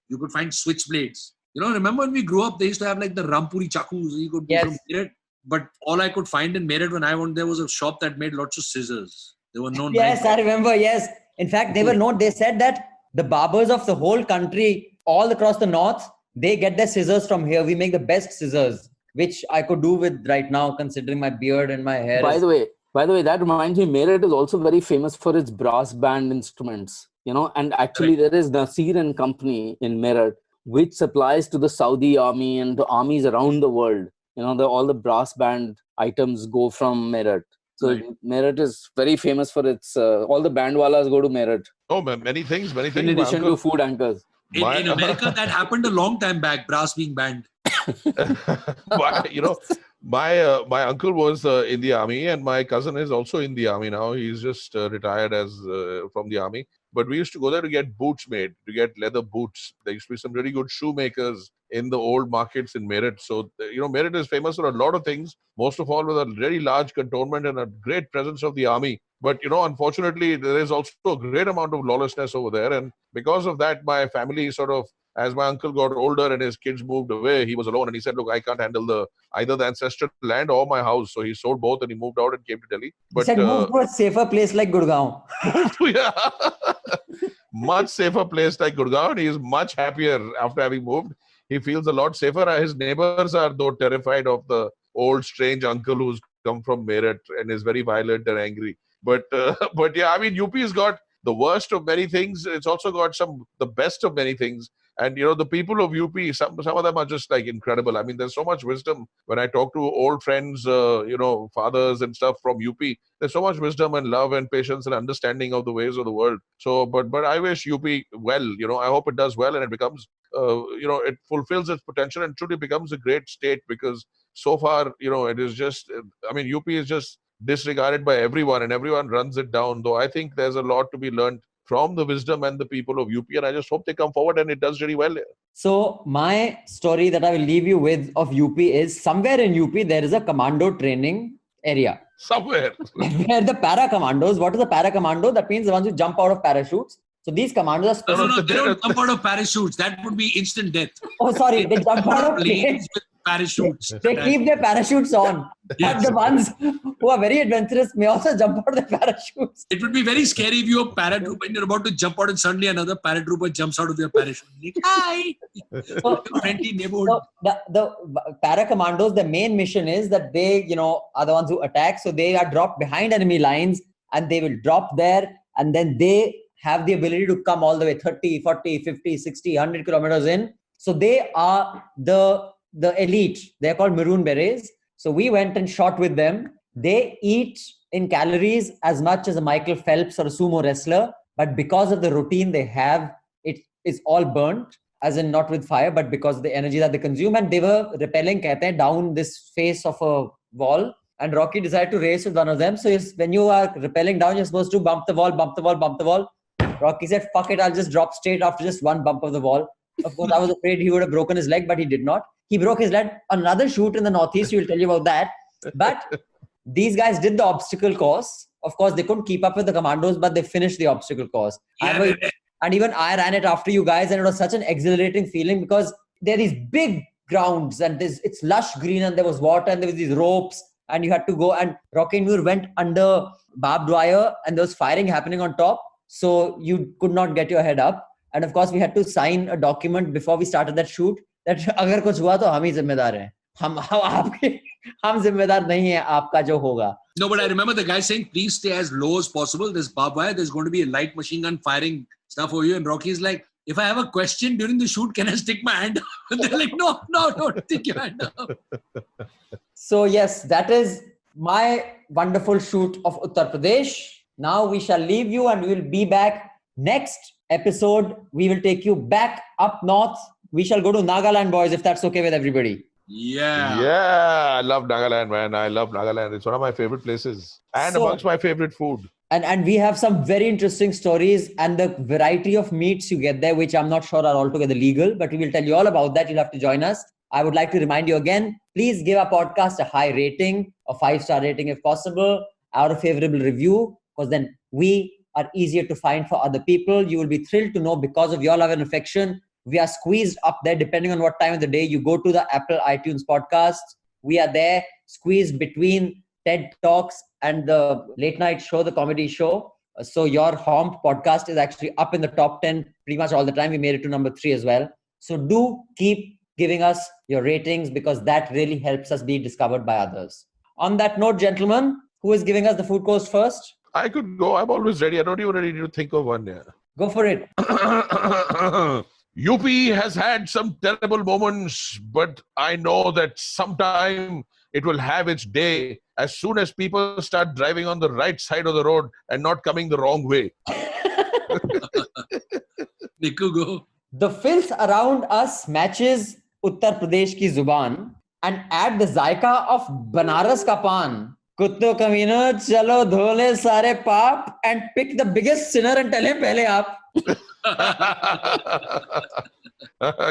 you could find switchblades. Remember when we grew up, they used to have like the Rampuri chakkus. You could from Meerut, but all I could find in Meerut when I went there was a shop that made lots of scissors. There were no. Yes, I remember. Yes, in fact, they said that the barbers of the whole country, all across the north, they get their scissors from here. We make the best scissors, which I could do with right now, considering my beard and my hair. By the way, that reminds me, Meerut is also very famous for its brass band instruments. And actually there is Nasir and Company in Meerut, which supplies to the Saudi army and to armies around the world. All the brass band items go from Meerut. So Meerut is very famous for its, all the bandwalas go to Meerut. Oh, man, many things. In addition to food anchors. In America, that happened a long time back, brass being banned. My uncle was in the army, and my cousin is also in the army now. He's just retired from the army. But we used to go there to get boots made, to get leather boots. There used to be some really good shoemakers in the old markets in Meerut. So, Meerut is famous for a lot of things, most of all with a very large cantonment and a great presence of the army. But, unfortunately, there is also a great amount of lawlessness over there. And because of that, my family sort of, as my uncle got older and his kids moved away, he was alone. And he said, look, I can't handle either the ancestral land or my house. So he sold both and he moved out and came to Delhi. But, he said, move to a safer place like Gurgaon. Yeah. Much safer place like Gurgaon. He is much happier after having moved. He feels a lot safer. His neighbors are though terrified of the old strange uncle who's come from Meerut and is very violent and angry. But yeah, I mean, UP has got the worst of many things. It's also got the best of many things. And the people of UP, some of them are just like incredible. I mean, there's so much wisdom when I talk to old friends, fathers and stuff from UP. There's so much wisdom and love and patience and understanding of the ways of the world. So, but I wish UP well. I hope it does well and it becomes, it fulfills its potential and truly becomes a great state, because so far, it is just, I mean, UP is just disregarded by everyone and everyone runs it down. Though I think there's a lot to be learned from the wisdom and the people of UP, and I just hope they come forward and it does really well. So my story that I will leave you with of UP is, somewhere in UP there is a commando training area. Somewhere. Where the para commandos, what is a para commando? That means the ones who jump out of parachutes. So these commandos are No, they don't jump out of parachutes. That would be instant death. Oh, sorry, they jump out of planes. With parachutes. They keep their parachutes on. Yes. But the ones who are very adventurous may also jump out of their parachutes. It would be very scary if you're a paratrooper and you're about to jump out and suddenly another paratrooper jumps out of their parachute. Like, hi! Friendly neighborhood. So the para commandos, the main mission is that they, are the ones who attack. So they are dropped behind enemy lines and they will drop there, and then they have the ability to come all the way 30, 40, 50, 60, 100 kilometers in. So they are the elite. They're called Maroon Berets. So we went and shot with them. They eat in calories as much as a Michael Phelps or a sumo wrestler, but because of the routine they have, it is all burnt, as in not with fire, but because of the energy that they consume. And they were rappelling down this face of a wall. And Rocky decided to race with one of them. So when you are rappelling down, you're supposed to bump the wall, bump the wall, bump the wall. Rocky said, fuck it, I'll just drop straight after just one bump of the wall. Of course, I was afraid he would have broken his leg, but he did not. He broke his leg on another shoot in the Northeast. We'll tell you about that. But these guys did the obstacle course. Of course, they couldn't keep up with the commandos, but they finished the obstacle course. Yeah, and even I ran it after you guys, and it was such an exhilarating feeling, because there are these big grounds and it's lush green and there was water and there was these ropes and you had to go, and Rocky and Muir went under barbed wire and there was firing happening on top. So you could not get your head up. And of course, we had to sign a document before we started that shoot that अगर कुछ हुआ तो हम ही जिम्मेदार हैं. हम जिम्मेदार नहीं हैं आपका जो होगा. No, but I remember the guy saying, please stay as low as possible. There's barbed wire. There's going to be a light machine gun firing stuff over you. And Rocky's like, if I have a question during the shoot, can I stick my hand up? And they're like, no, don't stick your hand up. So yes, that is my wonderful shoot of Uttar Pradesh. Now we shall leave you and we will be back next episode. We will take you back up north. We shall go to Nagaland, boys, if that's okay with everybody. Yeah. Yeah, I love Nagaland, man. I love Nagaland. It's one of my favorite places and amongst my favorite food. And we have some very interesting stories, and the variety of meats you get there, which I'm not sure are altogether legal, but we will tell you all about that. You'll have to join us. I would like to remind you again, please give our podcast a high rating, a 5-star rating if possible, or a favorable review, because then we are easier to find for other people. You will be thrilled to know, because of your love and affection, we are squeezed up there depending on what time of the day you go to the Apple iTunes podcast. We are there squeezed between TED Talks and the late night show, the comedy show. So your Homp podcast is actually up in the top 10 pretty much all the time. We made it to number 3 as well. So do keep giving us your ratings, because that really helps us be discovered by others. On that note, gentlemen, who is giving us the food course first? I could go. I'm always ready. I don't even need to think of one. Yeah. Go for it. UP has had some terrible moments, but I know that sometime it will have its day as soon as people start driving on the right side of the road and not coming the wrong way. Niku, go. The filth around us matches Uttar Pradesh ki zuban, and add the zaika of Banaras ka pan. Kutto kamino, chalo dhole sare paap, and pick the biggest sinner and tell him pehle aap.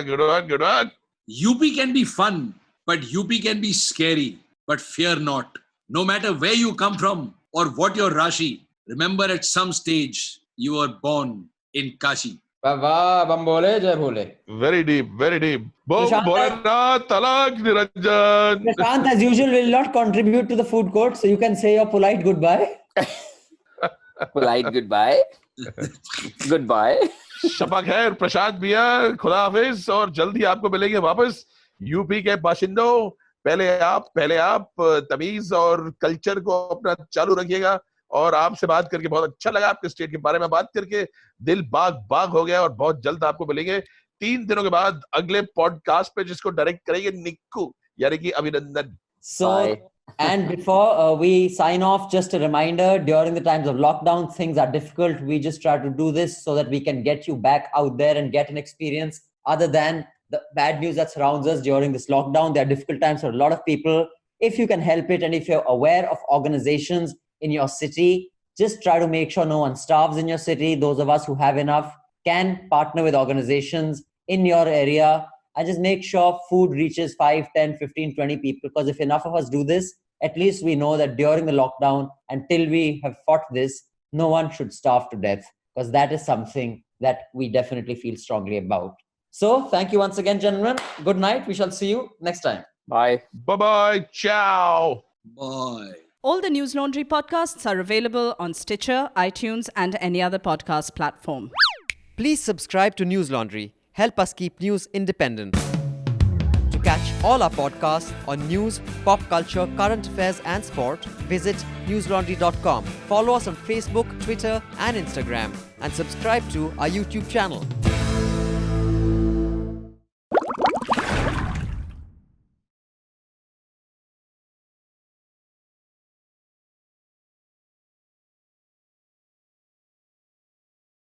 Good one, good one. UP can be fun, but UP can be scary. But fear not. No matter where you come from or what your Rashi, remember at some stage you were born in Kashi. Bam bole, jai bole. Very deep, very deep. Bom Prashant, Bholenath, Talak Niranjan. Prashant, as usual, will not contribute to the food court, so you can say your polite goodbye. Polite goodbye. Goodbye. शपा खैर प्रशांत भैया, खुदा हाफिज, और जल्दी आपको मिलेंगे वापस. UP के बाशिंदों, पहले आप तमीज और कल्चर को अपना चालू रखिएगा. और आपसे बात करके बहुत अच्छा लगा, आपके स्टेट के बारे में बात करके दिल बाग बाग हो गया, और बहुत जल्द आपको मिलेंगे 3 दिनों के बाद अगले पॉडकास्ट पे, जिसको डायरेक्ट करेंगे निक्कू यानी कि अभिनंदन. So, Bye. and before we sign off, just a reminder, during the times of lockdown, things are difficult. We just try to do this so that we can get you back out there and get an experience other than the bad news that surrounds us during this lockdown. There are difficult times for a lot of people. If you can help it, and if you're aware of organizations in your city, just try to make sure no one starves in your city. Those of us who have enough can partner with organizations in your area and just make sure food reaches 5, 10, 15, 20 people. Because if enough of us do this, at least we know that during the lockdown, until we have fought this, no one should starve to death, because that is something that we definitely feel strongly about. So thank you once again, gentlemen. Good night. We shall see you next time. Bye. Bye-bye. Ciao. Bye. All the News Laundry podcasts are available on Stitcher, iTunes, and any other podcast platform. Please subscribe to News Laundry. Help us keep news independent. To catch all our podcasts on news, pop culture, current affairs and sport, visit newslaundry.com. Follow us on Facebook, Twitter and Instagram, and subscribe to our YouTube channel.